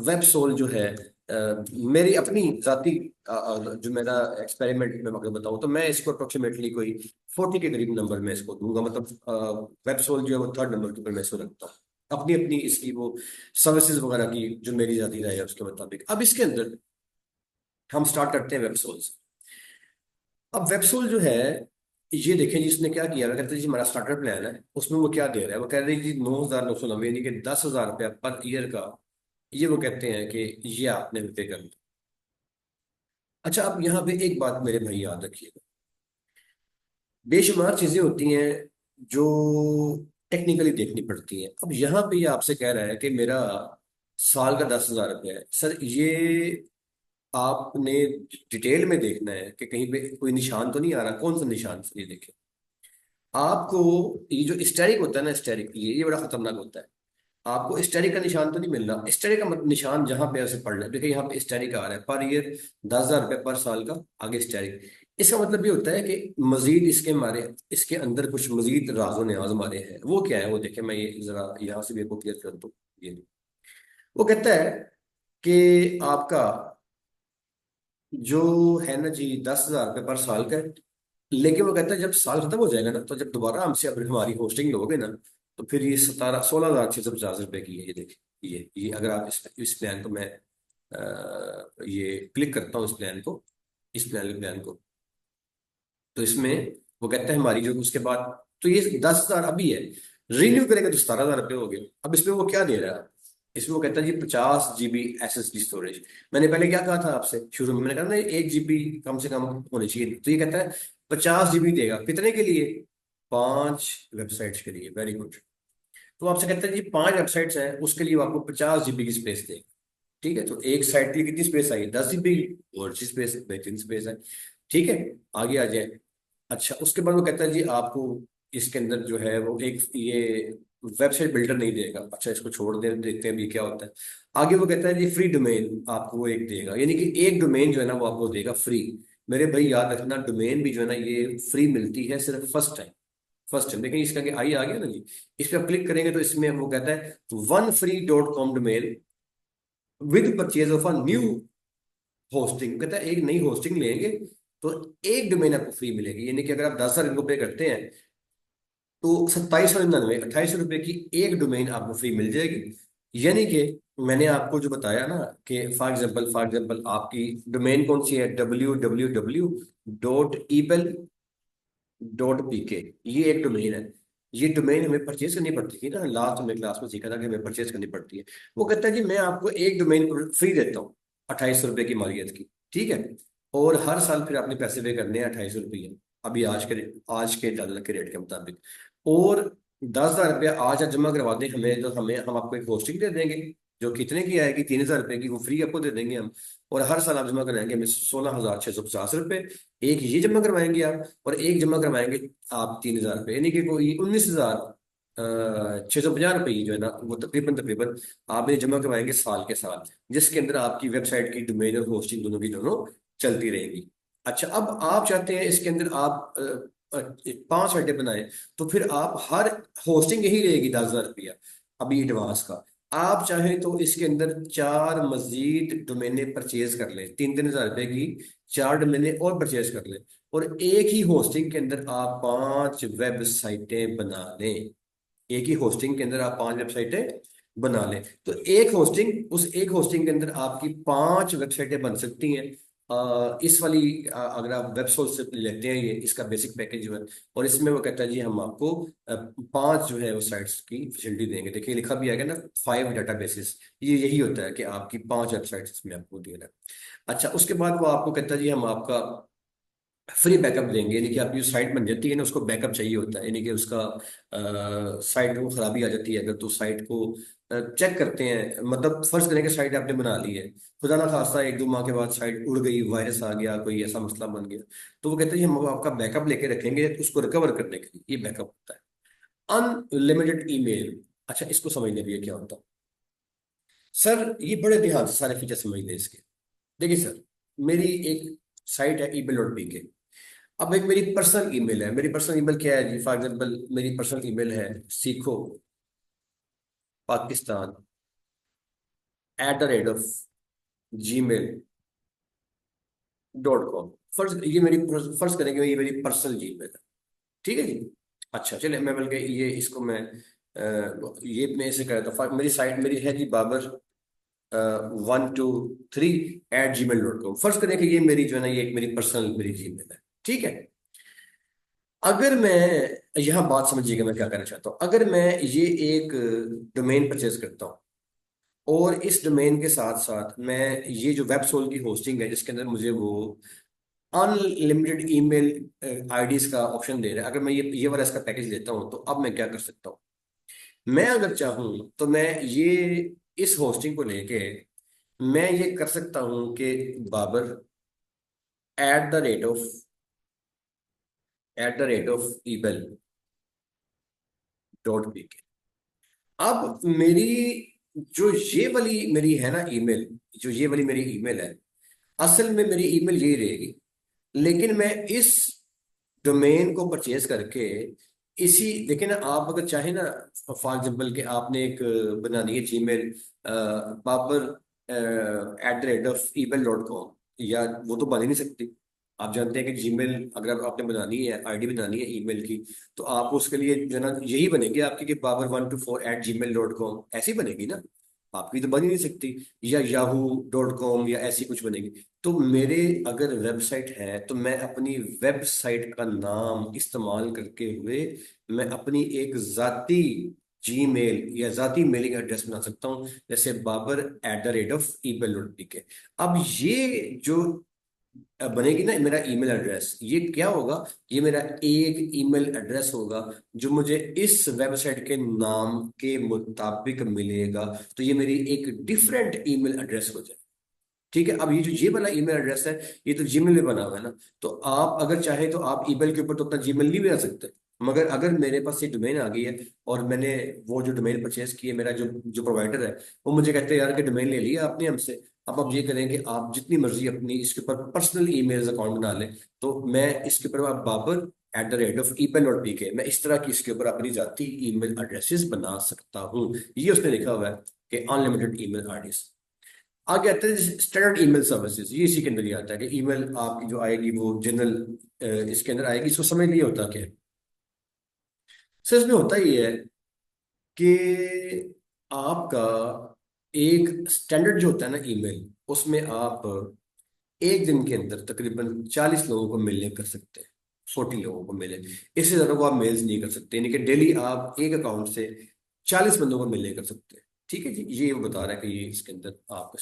A: वेबसोल जो है मेरी अपनी जाती जो मेरा एक्सपेरिमेंट में अगर बताऊं तो मैं इसको अप्रोक्सीमेटली कोई 40 के करीब नंबर में इसको दूंगा। मतलब वेबसोल जो है वो थर्ड नंबर के ऊपर मैं इसको रखता हूँ, अपनी अपनी इसकी वो सर्विसेज वगैरह की जो मेरी जाती राय है उसके मुताबिक। अब इसके अंदर हम स्टार्ट करते हैं वेबसोल से। अब वेबसोल जो है, ये देखें जी इसने क्या किया। मैं कहते हैं जी हमारा स्टार्टर प्लान है, उसमें वो क्या दे रहा है, वो कह रहे हैं जी 9,990 यानी कि 10,000 रुपया पर ईयर का। ये वो कहते हैं कि ये आपने पे करना। अच्छा, अब यहाँ पे एक बात मेरे भाई याद रखिएगा, बेशुमार चीजें होती हैं जो टेक्निकली देखनी पड़ती हैं। अब यहाँ पे ये आपसे कह रहा है कि मेरा साल का 10,000 रुपया है सर, ये आपने डिटेल में देखना है कि कहीं पे कोई निशान तो नहीं आ रहा। कौन सा निशान से ये देखें आपको। ये जो स्टेरिक होता है ना, स्टेरिक, ये बड़ा खतरनाक होता है। आपको स्टेरिक का निशान तो नहीं मिल रहा। स्टेरिक का निशान जहां पे ऐसे पड़ रहा है, देखिए यहाँ पे स्टेरिक आ रहा है पर ईयर 10,000 रुपये पर साल का, आगे स्टेरिक। इसका मतलब ये होता है कि मजीद इसके मारे, इसके अंदर कुछ मजीद राजो न्याज मारे हैं। वो क्या है वो देखे, मैं ये जरा यहाँ से भी आपको क्लियर कर दूं। ये वो कहता है कि आपका जो है ना जी 10,000 रुपये पर साल का है। लेकिन वो कहता है जब साल खत्म हो जाएगा ना, तो जब दोबारा हमसे अब हमारी होस्टिंग लोगे ना, तो फिर ये 16,650 रुपए की है। ये देखिए, ये अगर आप इस प्लान को मैं ये क्लिक करता हूँ, इस प्लान को, इस प्लान को, तो इसमें वो कहता है हमारी जो उसके बाद, तो ये 10,000 अभी है, रिन्यू करेगा तो 17,000 रुपये हो गए। अब इसमें वो क्या दे रहा है, इसमें वो कहता है जी 50 GB SSD स्टोरेज। मैंने पहले क्या कहा था आपसे शुरू में, मैंने कहा ना 1 GB कम से कम होनी चाहिए, तो ये कहता है 50 GB देगा। कितने के लिए? 5 वेबसाइट्स के लिए। Very good. तो आपसे कहता है जी 5 वेबसाइट्स हैं, उसके लिए वो आपको 50 GB की स्पेस देगा। ठीक है, तो एक साइट के लिए कितनी स्पेस आई? 10 GB। और अच्छी स्पेस, बेहतरीन स्पेस है। ठीक है, आगे आ जाए। अच्छा, उसके बाद वो कहता है जी आपको इसके अंदर जो है वो एक ये वेबसाइट बिल्डर नहीं देगा। अच्छा, इसको छोड़ दे, देखते हैं भी क्या होता है। आगे वो कहता है जी फ्री डोमेन आपको वो एक देगा, यानी कि एक डोमेन जो है ना वो आपको देगा फ्री। मेरे भाई याद रखना, डोमेन भी जो है ना ये फ्री मिलती है सिर्फ फर्स्ट टाइम। फर्स्ट टाइम देखिए, इसका आई आ गया ना जी। इस पर आप क्लिक करेंगे तो इसमें वो कहता है OneFree.com domain with purchase of a new hosting. कहता है एक नई होस्टिंग लेंगे तो एक डोमेन आपको फ्री मिलेगी, यानी कि अगर आप 10,000 इनको पे करते हैं तो 2799, 28 रुपए की एक डोमेन आपको फ्री मिल जाएगी। यानी कि मैंने आपको जो बताया ना कि फॉर एग्जाम्पल आपकी डोमेन कौन सी है, www.epel.pk, ये एक डोमेन है। ये डोमेन हमें परचेज करनी पड़ती थी ना, लास्ट में क्लास में सीखा था कि हमें परचेज करनी पड़ती है। वो कहता है कि मैं आपको एक डोमेन फ्री देता हूँ 28 रुपए की मालियत की। ठीक है, और हर साल फिर आपने पैसे पे करने हैं 28 रुपये, अभी आज के डॉलर के रेट के मुताबिक। और 10,000 रुपया आज आप जमा करवा दें हमें, तो हम आपको एक होस्टिंग दे देंगे जो कितने की आएगी, 3,000 रुपये की, वो फ्री आपको दे देंगे हम। और हर साल आप जमा कराएंगे हमें 16,650 रुपये। एक ये जमा करवाएंगे आप, और एक जमा करवाएंगे आप 3,000 रुपये, यानी कि कोई 19,650 रुपये जो है ना वो तकरीबन तकरीबन आप ये जमा करवाएंगे साल के साल, जिसके अंदर आपकी वेबसाइट की डोमेन और होस्टिंग दोनों की दोनों चलती रहेगी। अच्छा, अब आप चाहते हैं इसके अंदर आप 5 अड्डे बनाए, तो फिर आप हर होस्टिंग यही रहेगी 10,000 रुपया अभी एडवांस का। आप चाहें तो इसके अंदर 4 मजीद डोमेने परचेज कर लें, 3-3 हज़ार रुपए की 4 डोमेने और परचेज कर लें, और एक ही होस्टिंग के अंदर आप 5 वेबसाइटें बना लें। एक ही होस्टिंग के अंदर आप 5 वेबसाइटें बना लें, तो उस एक होस्टिंग के अंदर आपकी 5 वेबसाइटें बन सकती हैं। इस वाली अगर आप वेबसोल से लेते हैं, ये इसका बेसिक पैकेज जो है, और इसमें वो कहता है जी हम आपको 5 जो है वो साइट्स की फैसिलिटी देंगे। देखिए लिखा भी आएगा ना, 5 डेटा बेसिस, ये यही होता है कि आपकी 5 वेबसाइट्स इसमें आपको देना है। अच्छा, उसके बाद वो आपको कहता है जी हम आपका फ्री बैकअप देंगे, यानी कि आपकी जो साइट बन जाती है ना उसको बैकअप चाहिए होता है, यानी कि उसका साइट को खराबी आ जाती है अगर, तो साइट को चेक करते हैं। मतलब फर्ज करें कि साइट आपने बना ली है, खुदा ना खास्ता 1-2 माह के बाद साइट उड़ गई, वायरस आ गया, कोई ऐसा मसला बन गया, तो वो कहते हैं हम आपका बैकअप लेके रखेंगे उसको रिकवर करने के लिए, ये बैकअप होता है। अनलिमिटेड ईमेल, अच्छा इसको समझने भी क्या होता है सर, ये बड़े ध्यान से सारे फीचर समझ लें इसके। देखिए सर, मेरी एक साइट है email.pk। अब एक मेरी पर्सनल ईमेल है, मेरी पर्सनल ईमेल क्या है जी, फॉर एग्जांपल मेरी पर्सनल ईमेल है सीखो पाकिस्तान @gmail.com। फर्ज करेंगे ये मेरी पर्सनल जीमेल है, ठीक है जी। अच्छा चलिए, मैं बल्कि ये इसको मैं ये मैं ऐसे करता हूँ, मेरी साइट मेरी है जी बाबर 123 @gmail.com। फर्ज करें कि ये मेरी जो है ना, ये एक मेरी पर्सनल मेरी जीमेल है, ठीक है। अगर मैं, यहां बात समझिएगा मैं क्या करना चाहता हूँ, अगर मैं ये एक डोमेन परचेज करता हूँ और इस डोमेन के साथ साथ मैं ये जो वेब सोल की होस्टिंग है जिसके अंदर मुझे वो अनलिमिटेड ईमेल आईडीज का ऑप्शन दे रहा है, अगर मैं ये वाला इसका पैकेज लेता हूँ, तो अब मैं क्या कर सकता हूँ। मैं अगर चाहूँ तो मैं ये इस होस्टिंग को लेके मैं ये कर सकता हूँ कि Babar @the rate of ebel.pk। अब मेरी जो ये वाली मेरी है ना ईमेल, जो ये वाली मेरी ईमेल है, असल में मेरी ईमेल यही रहेगी, लेकिन मैं इस डोमेन को परचेज करके इसी, देखिए ना, आप अगर चाहे ना, फॉर एग्जाम्पल कि आपने एक बनानी है जीमेल बाबर @email.com, या वो तो बन ही नहीं सकती। आप जानते हैं कि जीमेल अगर आपने बनानी है, आईडी बनानी है ईमेल की, तो आप उसके लिए जो है ना यही बनेगी आपकी कि babar124 @gmail.com, ऐसी बनेगी ना, आपकी तो बन ही नहीं सकती। या yahoo.com या ऐसी कुछ बनेगी। तो मेरे अगर वेबसाइट है तो मैं अपनी वेबसाइट का नाम इस्तेमाल करके हुए मैं अपनी एक जाती जीमेल या जाती मेलिंग एड्रेस बना सकता हूँ, जैसे बाबर @email.pk। अब ये जो बनेगी ना मेरा ईमेल एड्रेस, ये क्या होगा, ये मेरा एक ईमेल एड्रेस होगा जो मुझे इस वेबसाइट के नाम के मुताबिक मिलेगा, तो ये मेरी एक डिफरेंट ईमेल एड्रेस हो जाए, ठीक है। अब ये वाला ईमेल एड्रेस है, ये तो जीमेल में बना हुआ है ना, तो आप अगर चाहे तो आप ईमेल के ऊपर तो अपना जीमेल नहीं बना सकते, मगर अगर मेरे पास ये डोमेन आ गई है और मैंने वो जो डोमेन परचेज की है, मेरा जो जो प्रोवाइडर है वो मुझे कहते हैं यार कि डोमेन ले लिया आपने हमसे, अब आप ये करें कि आप जितनी मर्जी अपनी इसके ऊपर पर्सनल ईमेल अकाउंट बना लें, तो मैं इसके ऊपर आप बाबर @email.pk, मैं इस तरह की इसके ऊपर अपनी जाती ईमेल एड्रेसेस बना सकता हूँ। ये उसने लिखा हुआ है कि अनलिमिटेड ईमेल आईडीज। आगे आता है स्टैंडर्ड ईमेल सर्विसेज, ये इसी के अंदर ही आता है कि ईमेल आपकी जो आएगी वो जनरल इसके अंदर आएगी। इसको समझ नहीं होता क्या है सर, इसमें होता ही है कि आपका एक स्टैंडर्ड जो होता है ना ईमेल, उसमें आप एक दिन के अंदर तकरीबन 40 लोगों को मेल कर सकते हैं, 40 लोगों को मेल, इससे ज्यादा को आप मेल्स नहीं कर सकते, यानी कि डेली आप एक अकाउंट से 40 बंदों को मेल कर सकते हैं, ठीक है जी। ये वो बता रहा है कि ये इसके अंदर आपका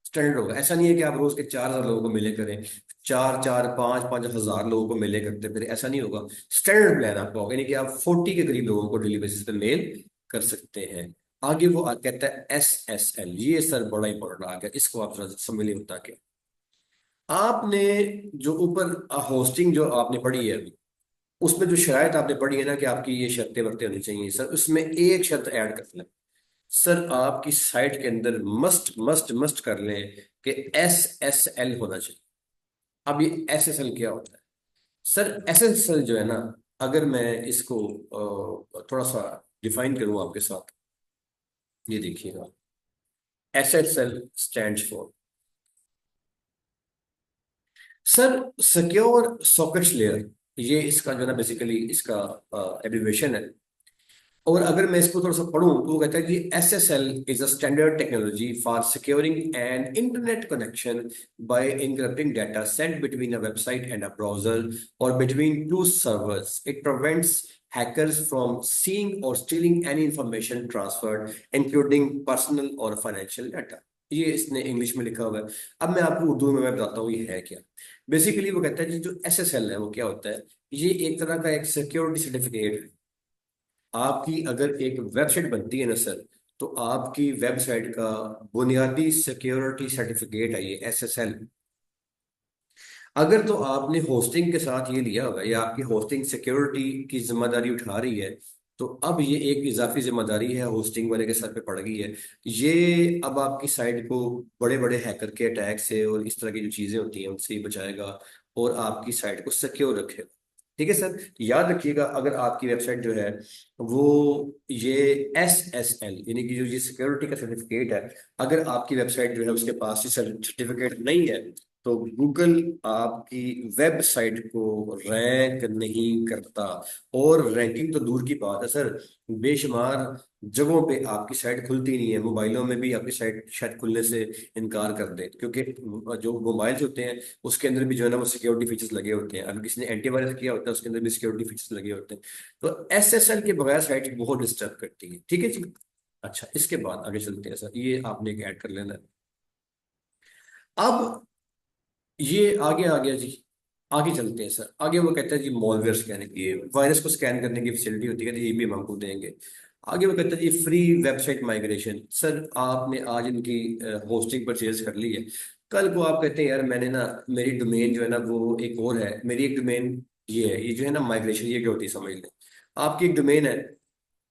A: स्टैंडर्ड होगा। ऐसा नहीं है कि आप रोज के 4,000 लोगों को मिले करें, 4-4 5-5 हजार लोगों को मिले करते फिर, ऐसा नहीं होगा। स्टैंडर्ड प्लान आपका होगा, यानी कि आप 40 के करीब लोगों को डेली बेसिस पे मेल कर सकते हैं। आगे वो कहता है SSL, ये सर बड़ा इंपॉर्टेंट आ गया, इसको आप थोड़ा सा समझ नहीं होता क्या। आपने जो ऊपर होस्टिंग जो आपने पढ़ी है अभी, उसमें जो शरायत आपने पढ़ी है ना कि आपकी ये शर्तें वर्तें होनी चाहिए सर, उसमें एक शर्त ऐड कर लें सर, आपकी साइट के अंदर मस्ट मस्ट मस्ट कर लें कि SSL होना चाहिए। अब ये SSL क्या होता है सर? SSL जो है ना, अगर मैं इसको थोड़ा सा डिफाइन करूं आपके साथ, ये देखिएगा। SSL stands for sir secure sockets layer, ये इसका जो है ना बेसिकली इसका एब्रीवेशन है। और अगर मैं इसको थोड़ा सा पढ़ूं तो वो कहता है कि SSL is a standard technology for securing an internet connection by encrypting data sent between a website and a browser or between two servers. It prevents hackers from seeing or stealing any information transferred, including personal or financial data. ये इसने इंग्लिश में लिखा हुआ है। अब मैं आपको उर्दू में मैं बताता हूँ ये है क्या। बेसिकली वो कहता है जी जो SSL है वो क्या होता है, ये एक तरह का एक सिक्योरिटी सर्टिफिकेट है। आपकी अगर एक वेबसाइट बनती है ना सर, तो आपकी वेबसाइट का बुनियादी सिक्योरिटी सर्टिफिकेट है ये SSL। अगर तो आपने होस्टिंग के साथ ये लिया हुआ है या आपकी होस्टिंग सिक्योरिटी की जिम्मेदारी उठा रही है, तो अब ये एक इजाफी जिम्मेदारी है होस्टिंग वाले के सर पे पड़ गई है। ये अब आपकी साइट को बड़े बड़े हैकर के अटैक से और इस तरह की जो चीजें होती हैं उनसे ही बचाएगा और आपकी साइट को सिक्योर रखेगा। ठीक है सर, याद रखिएगा अगर आपकी वेबसाइट जो है वो ये SSL यानी कि जो ये सिक्योरिटी का सर्टिफिकेट है, अगर आपकी वेबसाइट जो है उसके पास ये सर्टिफिकेट नहीं है, तो गूगल आपकी वेबसाइट को रैंक नहीं करता। और रैंकिंग तो दूर की बात है सर, बेशुमार जगहों पे आपकी साइट खुलती नहीं है। मोबाइलों में भी आपकी साइट शायद खुलने से इनकार कर दे, क्योंकि जो मोबाइल्स होते हैं उसके अंदर भी जो है ना वो सिक्योरिटी फीचर्स लगे होते हैं। अगर किसी ने एंटीवायरस किया होता है उसके अंदर भी सिक्योरिटी फीचर्स लगे होते हैं। तो SSL के बगैर साइट बहुत डिस्टर्ब करती है। ठीक है जी। अच्छा, इसके बाद आगे चलते हैं सर, ये आपने एक ऐड कर लेना है। अब ये आगे आ गया जी। आगे चलते हैं सर, आगे वो कहता है जी मॉलवेयर स्कैन की है, वायरस को स्कैन करने की फैसिलिटी होती है, ये भी हम आपको देंगे। आगे वो कहता है जी फ्री वेबसाइट माइग्रेशन। सर आपने आज इनकी होस्टिंग परचेज कर ली है, कल को आप कहते हैं यार मैंने ना मेरी डोमेन जो है ना वो एक और है, मेरी एक डोमेन ये है, ये जो है ना माइग्रेशन ये क्या होती है समझ लें। आपकी एक डोमेन है,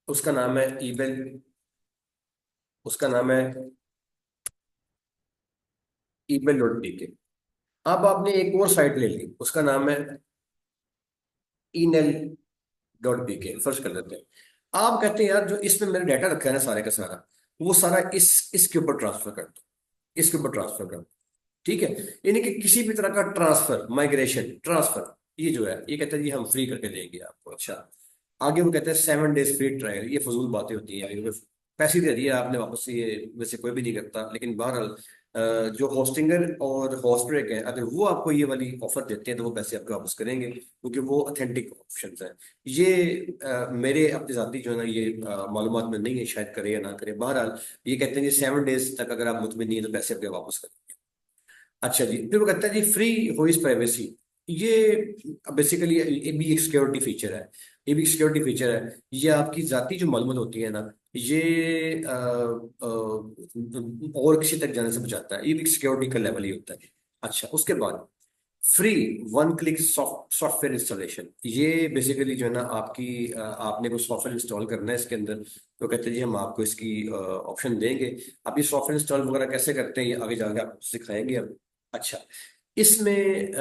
A: उसका नाम है ईबेल, उसका नाम है ईबेल.pk। अब आपने एक और साइट ले ली, उसका नाम है email.pk, फर्ज कर लेते हैं। आप कहते हैं यार जो इसमें मेरा डाटा रखा है ना सारे का सारा, वो सारा इसके ऊपर ट्रांसफर कर दो, इसके ऊपर ट्रांसफर कर दो। ठीक है, यानी कि किसी भी तरह का ट्रांसफर, माइग्रेशन, ट्रांसफर, ये जो है ये कहता है जी हम फ्री करके देंगे आपको। अच्छा, आगे वो कहते हैं 7 डेज फ्री ट्रायल। ये फजूल बातें होती हैं यार, पैसे दे दिए आपने वापस से, ये वैसे कोई भी नहीं करता, लेकिन बहरहाल जो होस्टिंगर और होस्टर हैं अगर वो आपको ये वाली ऑफर देते हैं तो वो पैसे आपको वापस करेंगे, क्योंकि वो ऑथेंटिक ऑप्शन है। ये मेरे अपने जाती जो है ना ये मालूमात में नहीं है, शायद करे या ना करे, बहरहाल ये कहते हैं कि 7 डेज तक अगर आप मुतमिन नहीं है तो पैसे आपके वापस करें। अच्छा जी, फिर वो कहता है जी फ्री वॉइस प्राइवेसी। ये बेसिकली ये भी एक सिक्योरिटी फीचर है, ये भी सिक्योरिटी फीचर है। ये आपकी जाती जो मालूमात होती है ना, ये और किसी तक जाने से बचाता है, ये भी सिक्योरिटी का लेवल ही होता है। अच्छा, उसके बाद free one click software installation. ये बेसिकली जो है ना आपकी आपने कोई सॉफ्टवेयर इंस्टॉल करना है इसके अंदर, तो कहते हैं जी हम आपको इसकी ऑप्शन देंगे। आप ये सॉफ्टवेयर इंस्टॉल वगैरह कैसे करते हैं ये आगे जाके आपको सिखाएंगे हम। अच्छा, इसमें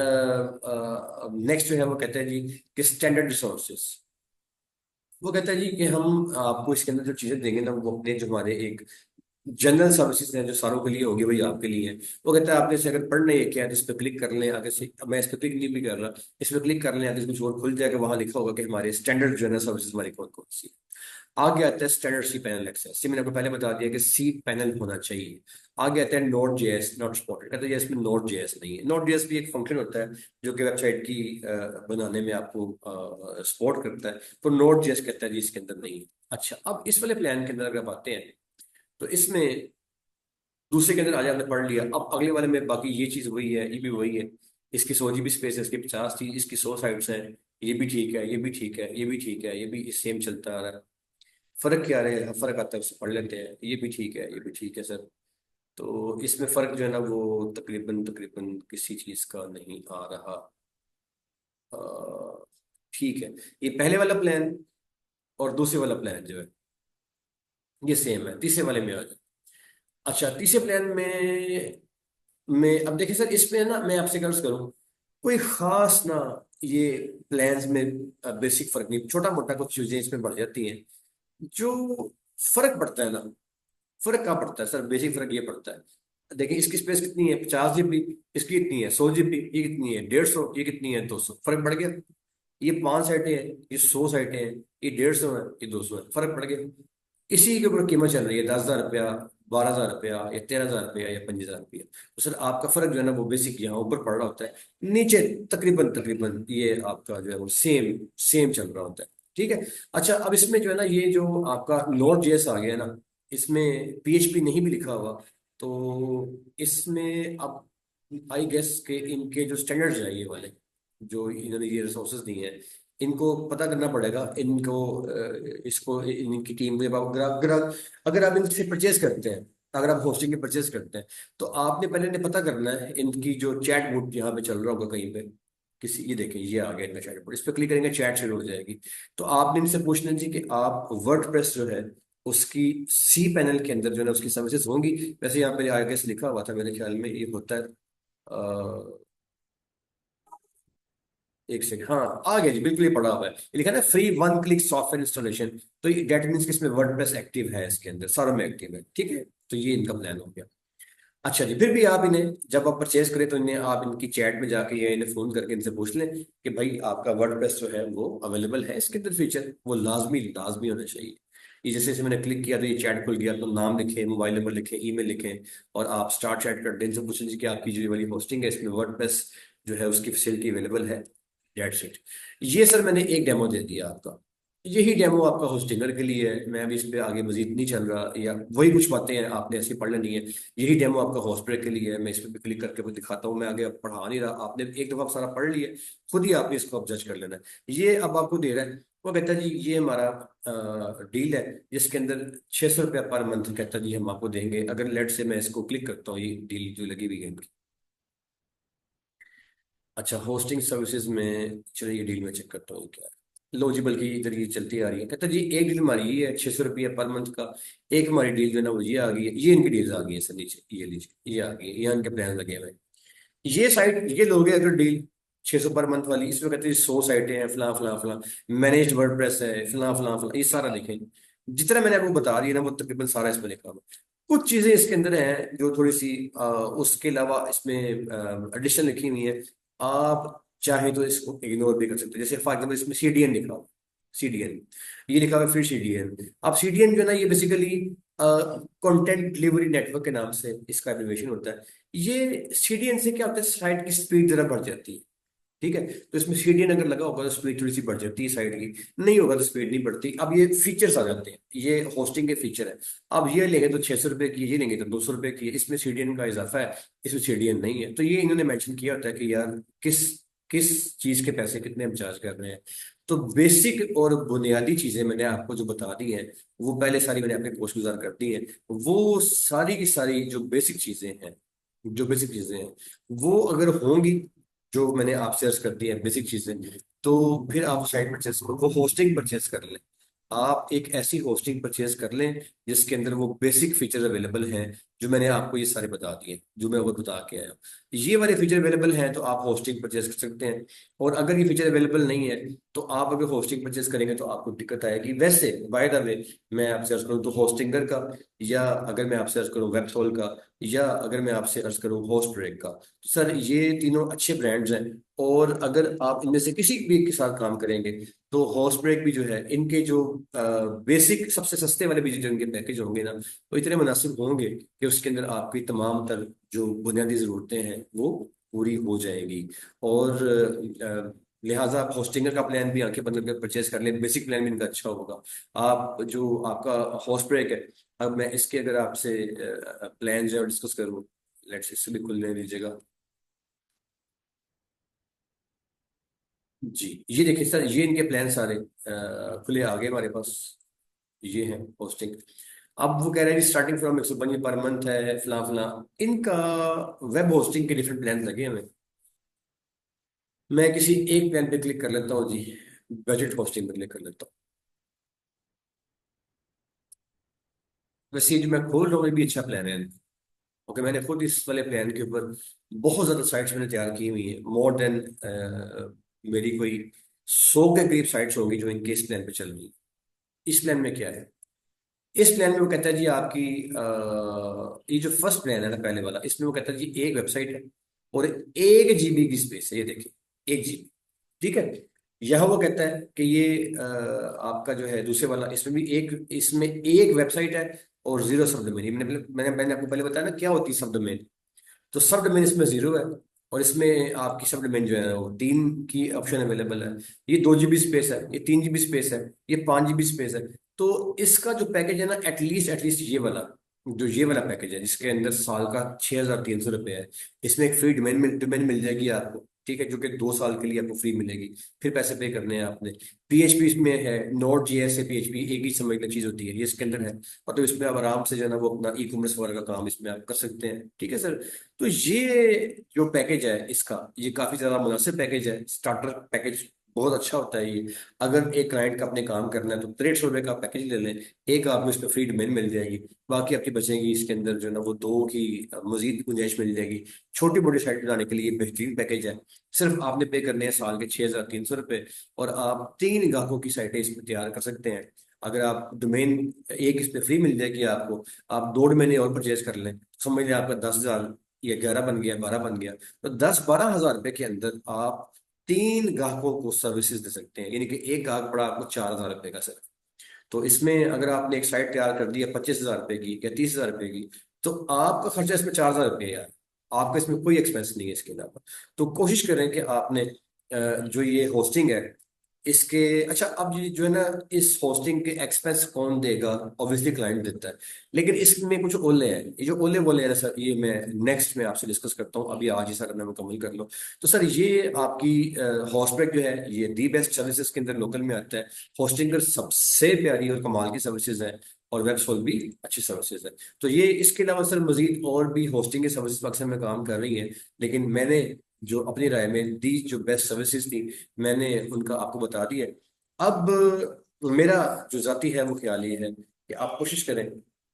A: नेक्स्ट जो है वो कहते हैं जी कि स्टैंडर्ड रिसोर्सेज। वो कहता है जी कि हम आपको इसके अंदर जो चीजें देंगे ना वो अपने जो हमारे एक जनरल सर्विसेज हैं जो सारों के लिए होगी वही आपके लिए है। वो कहता है आपने इसे अगर पढ़ना ही है क्या है तो इस पर क्लिक कर लें आगे से, अब मैं इस पर क्लिक नहीं भी कर रहा, इस पर क्लिक कर लें आगे से कुछ और खुल जाएगा, वहां लिखा होगा कि हमारे स्टैंडर्ड जनरल सर्विसेज हमारी कौन कौन सी है। आगे आता है स्टैंडर्ड सी पैनल एक्सेस, ये मैंने आपको पहले बता दिया कि सी पैनल होना चाहिए। आगे आता है नोड जेएस नॉट सपोर्टेड, कहते हैं इसमें नोड जेएस नहीं है। नोड जेएस भी एक फंक्शन होता है जो कि वेबसाइट की बनाने में आपको सपोर्ट करता है, तो नोड जेएस कहता है जी इसके अंदर नहीं है। अच्छा, अब इस वाले प्लान के अंदर अगर आप आते हैं तो इसमें दूसरे के अंदर आज आपने पढ़ लिया, अब अगले वाले में बाकी ये चीज वही है, ये भी वही है। इसकी 100 GB स्पेस है, इसकी 50 थी, इसकी 100 साइट्स हैं। ये भी ठीक है, ये भी ठीक है, ये भी ठीक है, ये भी सेम चलता आ रहा है। फर्क क्या है, फर्क आता है उससे पढ़ लेते हैं। ये भी ठीक है, ये भी ठीक है सर। तो इसमें फर्क जो है ना वो तकरीबन तकरीबन किसी चीज का नहीं आ रहा। अ, ठीक है, ये पहले वाला प्लान और दूसरे वाला प्लान जो है ये सेम है। तीसरे वाले में आ जाए। अच्छा, तीसरे प्लान में मैं अब देखिए सर इसमें ना मैं आपसे कर्ज करूं, कोई खास ना ये प्लान्स में बेसिक फर्क नहीं, छोटा मोटा कुछ चीजें इसमें बढ़ जाती हैं। जो फर्क पड़ता है ना, फर्क क्या पड़ता है सर, बेसिक फर्क ये पड़ता है। देखिए इसकी स्पेस कितनी है, 50 GB, इसकी कितनी है 100 GB, ये कितनी है 150, ये कितनी है 200, फर्क पड़ गया। ये 5 साइटें हैं, ये 100 साइटें हैं, ये 150 है, ये 200 है, फर्क पड़ गया। इसी के ऊपर कीमत चल रही है 10,000 रुपया, 12,000 रुपया या 13,000 रुपया या 25,000 रुपया। तो सर आपका फर्क जो है ना वो बेसिक यहाँ ऊपर पड़ रहा होता है, नीचे तकरीबन तकरीबन ये आपका जो है वो सेम सेम चल रहा होता है। ठीक है। अच्छा, अब इसमें जो है ना ये जो आपका नोड जेएस आ गया ना, इसमें PHP नहीं भी लिखा हुआ, तो इसमें अब आई गेस के इनके जो स्टैंडर्ड्स हैं ये वाले, जो इन्होंने ये रिसोर्सेज दिए हैं, इनको पता करना पड़ेगा इनको, इसको इनकी टीम को। जब अगर आप इनसे परचेज करते हैं, अगर आप होस्टिंग की परचेज करते हैं, तो आपने पहले इन्हें पता करना है इनकी जो चैट बोट यहाँ पे चल रहा होगा कहीं पे, किसी, ये देखें ये आ गया इनका चैट बोट, इस पर क्लिक करेंगे चैट शुरू हो जाएगी। तो आपने इनसे पूछना जी कि आप वर्डप्रेस जो है उसकी सी पैनल के अंदर जो है ना उसकी सर्विसेज होंगी। वैसे यहाँ पे आगे से लिखा हुआ था मेरे ख्याल में ये होता है, एक सेकंड, हाँ आ गया जी, बिल्कुल ये पड़ा हुआ है, ये लिखा है ना free one click software installation. तो ये डेट मीन्स कि इसमें वर्डप्रेस एक्टिव है, इसके अंदर सारों में एक्टिव है, ठीक है। तो ये इनका प्लान हो गया। अच्छा जी, फिर भी आप इन्हें जब आप परचेज करें तो इन्हें आप इनकी चैट में जाके या इन्हें फोन करके इनसे पूछ लें कि भाई आपका वर्डप्रेस जो है वो अवेलेबल है, इसके अंदर फीचर वो लाजमी लाजमी होना चाहिए। ये जैसे जैसे मैंने क्लिक किया तो ये चैट खुल गया, तो नाम लिखें, मोबाइल नंबर लिखें, ईमेल लिखें, और आप स्टार्ट चैट कर दें, इनसे पूछ लीजिए कि आपकी जो ये वाली होस्टिंग है इसमें वर्डप्रेस जो है उसकी फैसिलिटी अवेलेबल है, डेट्स इट। ये सर मैंने एक डेमो दे दिया आपका, यही डेमो आपका होस्टिंगर के लिए है। मैं अभी इस पे आगे मजीद नहीं चल रहा, या वही कुछ बातें हैं आपने ऐसी पढ़ लेनी है। यही डेमो आपका हॉस्पिटल के लिए है, मैं इस पे क्लिक करके आपको दिखाता हूँ। मैं आगे अब पढ़ा नहीं रहा, आपने एक दफा सारा पढ़ लिया, खुद ही आपने इसको अब जज कर लेना है। ये अब आपको दे रहा है, वो कहता है जी ये हमारा डील है जिसके अंदर 600 रुपया पर मंथ कहता है जी हम आपको देंगे। अगर लेट से मैं इसको क्लिक करता हूँ, ये डील जो लगी हुई है इनकी। अच्छा, होस्टिंग सर्विसेज में चलिए ये डील में चेक करता हूँ क्या है। लो जी, बल्कि इधर ये चलती आ रही है, कहता जी एक डील हमारी ये है 600 रुपया पर मंथ का। एक हमारी डील जो है ना वो ये आ गई है, ये इनकी डील्स आ गई है सर, नीचे ये लीजिए ये आ गई है, यहाँ इनके प्लान लगे हुए हैं। ये साइट ये लोगे अगर डील 600 पर मंथ वाली, इसमें कहते हैं 100 साइटें हैं, फला फला फला, मैनेज्ड वर्डप्रेस है, फला फला फला, ये सारा लिखें। जितना मैंने आपको बता रही है ना वो तकरीबन सारा इसमें लिखा हुआ है। कुछ चीजें इसके अंदर हैं जो थोड़ी सी उसके अलावा इसमें एडिशन लिखी हुई है। आप चाहे तो इसको इग्नोर भी कर सकते हैं, जैसे फॉर एग्जाम्पल इसमें सीडीएन लिखा हुआ, सीडीएन, ये लिखा हुआ है फिर सीडीएन। अब सीडीएन जो है ना ये बेसिकली कंटेंट डिलीवरी नेटवर्क के नाम से इसका एब्रिविएशन होता है। ये सीडीएन से क्या होता है, साइट की स्पीड जरा बढ़ जाती है, ठीक है। तो इसमें सीडीएन अगर लगा होगा तो स्पीड थोड़ी सी बढ़ जाती है साइट की, नहीं होगा तो स्पीड नहीं बढ़ती। अब ये फीचर्स आ जाते हैं, ये होस्टिंग के फीचर है। अब ये लेंगे तो 600 रुपए की, ये लेंगे तो 200 रुपए की है, इसमें सीडीएन का इजाफा है, इसमें सीडीएन नहीं है। तो ये इन्होंने मेंशन किया होता है कि यार किस किस चीज के पैसे कितने हम चार्ज कर रहे हैं। तो बेसिक और बुनियादी चीजें मैंने आपको जो बता दी हैं, वो पहले सारी मैंने अपने पोस्ट गुजार कर दी है। वो सारी की सारी जो बेसिक चीजें हैं, जो बेसिक चीजें हैं वो अगर होंगी, जो मैंने आपसे अर्ज कर दी है बेसिक चीजें, तो फिर आप साइट परचेस वो होस्टिंग परचेस कर लें। आप एक ऐसी होस्टिंग परचेज कर लें जिसके अंदर वो बेसिक फीचर अवेलेबल हैं, जो मैंने आपको ये सारे बता दिए, जो मैं वो बता के आया हूँ। ये वाले फीचर अवेलेबल हैं तो आप होस्टिंग परचेज कर सकते हैं। और अगर ये फीचर अवेलेबल नहीं है तो आप अगर होस्टिंग परचेज करेंगे तो आपको दिक्कत आएगी। वैसे बाय द वे, मैं आपसे अर्ज करूँ तो होस्टिंगर का, या अगर मैं आपसे अर्ज करूँ वेबसोल का, या अगर मैं आपसे अर्ज करूँ होस्ट ब्रेक का, तो सर ये तीनों अच्छे ब्रांड्स हैं। और अगर आप इनमें से किसी भी के साथ काम करेंगे तो हॉर्स ब्रेक भी जो है, इनके जो बेसिक सबसे सस्ते वाले भी जो इनके पैकेज होंगे ना, वो इतने मुनासिब होंगे कि उसके अंदर आपकी तमाम तर जो बुनियादी ज़रूरतें हैं वो पूरी हो जाएंगी। और लिहाजा आप होस्टिंगर का प्लान भी आंखें बंद करके परचेज कर लें, बेसिक प्लान भी इनका अच्छा होगा। आप जो आपका हॉर्स ब्रेक है, अब मैं इसके अगर आपसे प्लान जो है डिस्कस करूँ, लेट्स इससे भी खुलने दीजिएगा जी। ये देखिए सर, ये इनके प्लान सारे खुले आ गए हमारे पास, ये है होस्टिंग। अब वो कह रहे हैं स्टार्टिंग फ्रॉम 105 पर मंथ है, फला फला, इनका वेब होस्टिंग के डिफरेंट प्लान लगे हमें। मैं किसी एक प्लान पे क्लिक कर लेता हूँ जी, बजट होस्टिंग पे क्लिक कर लेता हूँ। वैसे ये जो मैं खोल रहा हूँ ये भी अच्छा प्लान है। ओके, मैंने खुद इस वाले प्लान के ऊपर बहुत ज्यादा साइट्स मैंने तैयार की हुई है, मोर देन मेरी कोई 100 के करीब साइट्स होंगी जो इनके इस प्लान पे चल रही है। इस प्लान में क्या है, इस प्लान में वो कहता है जी आपकी ये जो फर्स्ट प्लान है ना पहले वाला, इसमें वो कहता है जी एक वेबसाइट है और 1 GB की स्पेस है, ये देखिए 1 GB, ठीक है। यह वो कहता है कि ये आपका जो है दूसरे वाला, इसमें भी एक, इसमें एक वेबसाइट है और 0 सब डोमेन। मैंने आपको पहले बताया ना क्या होती है सब डोमेन। तो सब डोमेन इसमें 0 है, और इसमें आपकी सब डोमेन जो है वो 3 की ऑप्शन अवेलेबल है। ये 2 GB स्पेस है, ये 3 GB स्पेस है, ये 5 GB स्पेस है। तो इसका जो पैकेज है ना, एटलीस्ट ये वाला जो ये वाला पैकेज है जिसके अंदर साल का 6,300 रुपये है, इसमें एक फ्री डोमेन मिल जाएगी आपको, ठीक है, जो कि 2 साल के लिए आपको फ्री मिलेगी। फिर पैसे पे करने हैं आपने। पीएचपी इसमें है, नोट जीएस से पीएचपी एक ही समझ चीज होती है, ये इसके अंदर है। और तो इसमें आप आराम से जो है ना वो अपना ई कॉमर्स वगैरह का काम इसमें आप कर सकते हैं, ठीक है सर। तो ये जो पैकेज है इसका, ये काफी ज्यादा मुनासिब पैकेज है, स्टार्टर पैकेज बहुत अच्छा होता है ये। अगर एक क्लाइंट का अपने काम करना है तो 150 रुपये का पैकेज ले लें, एक आपको इसमें फ्री डोमेन मिल जाएगी, बाकी आपकी बचेंगी इसके अंदर जो है ना वो दो की मजीद गुंजाइश मिल जाएगी। छोटी मोटी साइट बनाने के लिए बेहतरीन पैकेज है। सिर्फ आपने पे करने हैं साल के 6,300 रुपये, और आप 3 ग्राहकों की साइटें इसमें तैयार कर सकते हैं। अगर आप डोमेन एक इस पे फ्री मिल जाएगी आपको, आप 2 महीने और परचेज कर लें, समझ लें आपका 10,000 या 11 बन गया, 12 बन गया, तो 10-12 हज़ार रुपए के अंदर आप 3 ग्राहकों को सर्विसेज दे सकते हैं, यानी कि एक ग्राहक पड़ा आपको 4,000 रुपए का सर। तो इसमें अगर आपने एक साइट तैयार कर दी है 25,000 रुपए की या 30,000 रुपए की, तो आपका खर्चा इसमें 4,000 रुपये है यार। आपका इसमें कोई एक्सपेंस नहीं है इसके अलावा। तो कोशिश करें कि आपने जो ये होस्टिंग है इसके, अच्छा अब ये जो है ना, इस होस्टिंग के एक्सपेंस कौन देगा? ऑब्वियसली क्लाइंट देता है, लेकिन इसमें कुछ ओले हैं। ये जो ओले बोले हैं ना सर, ये मैं नेक्स्ट में आपसे डिस्कस करता हूँ, अभी आज ही सर मैं मुकम्मल कर लो। तो सर ये आपकी हॉस्पिटल जो है ये दी बेस्ट सर्विसेज के अंदर लोकल में आता है। होस्टिंग कर सबसे प्यारी और कमाल की सर्विसेज है, और वेबसोल भी अच्छी सर्विसेज है। तो ये इसके अलावा सर मजीद और भी होस्टिंग की सर्विसेज अक्सर में काम कर रही हैं, लेकिन मैंने जो अपनी राय में दी जो बेस्ट सर्विसेज थी मैंने उनका आपको बता दिया। अब मेरा जो जाती है वो ख्याल ये है कि आप कोशिश करें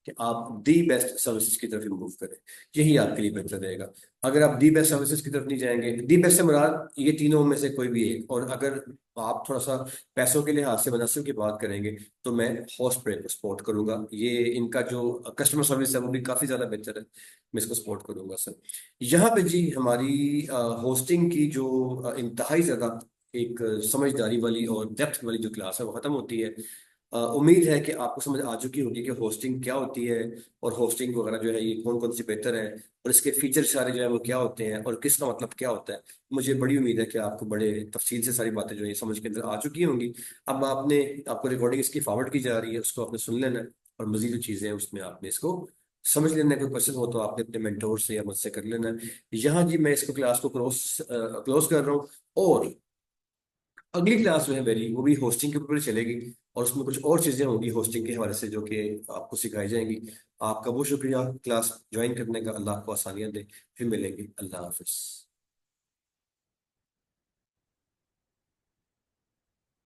A: कि आप दी बेस्ट सर्विसेज की तरफ मूव करें, यही आपके लिए बेहतर रहेगा। अगर आप दी बेस्ट सर्विसेज की तरफ नहीं जाएंगे, दी बेस्ट से मुराद ये तीनों में से कोई भी एक, और अगर आप थोड़ा सा पैसों के लिहाज से मुनासिब की बात करेंगे तो मैं हॉस्पिटल को सपोर्ट करूंगा। ये इनका जो कस्टमर सर्विस है वो भी काफी ज्यादा बेहतर है, मैं इसको सपोर्ट करूंगा सर। यहाँ पे जी हमारी होस्टिंग की जो इंतहाई ज्यादा एक समझदारी वाली और डेप्थ वाली जो क्लास है वो खत्म होती है। उम्मीद है कि आपको समझ आ चुकी होगी कि होस्टिंग क्या होती है, और होस्टिंग वगैरह जो है ये कौन कौन सी बेहतर है, और इसके फीचर सारे जो है वो क्या होते हैं, और किसका मतलब क्या होता है। मुझे बड़ी उम्मीद है कि आपको बड़े तफसील से सारी बातें जो है ये समझ के अंदर आ चुकी होंगी। अब आपको रिकॉर्डिंग इसकी फॉरवर्ड की जा रही है, उसको आपने सुन लेना है, और मजीद जो चीज़ें हैं उसमें आपने इसको समझ लेना है। कोई क्वेश्चन हो तो आपने अपने मेंटोर से या मुझसे कर लेना है। यहाँ जी मैं इसको क्लास को क्लोज कर रहा हूँ, और अगली क्लास जो है मेरी वो भी होस्टिंग के ऊपर चलेगी, और उसमें कुछ और चीजें होंगी होस्टिंग के हवाले से जो कि आपको सिखाई जाएंगी। आपका बहुत शुक्रिया क्लास ज्वाइन करने का, अल्लाह आपको आसानियां दे। फिर मिलेंगे, अल्लाह हाफिज।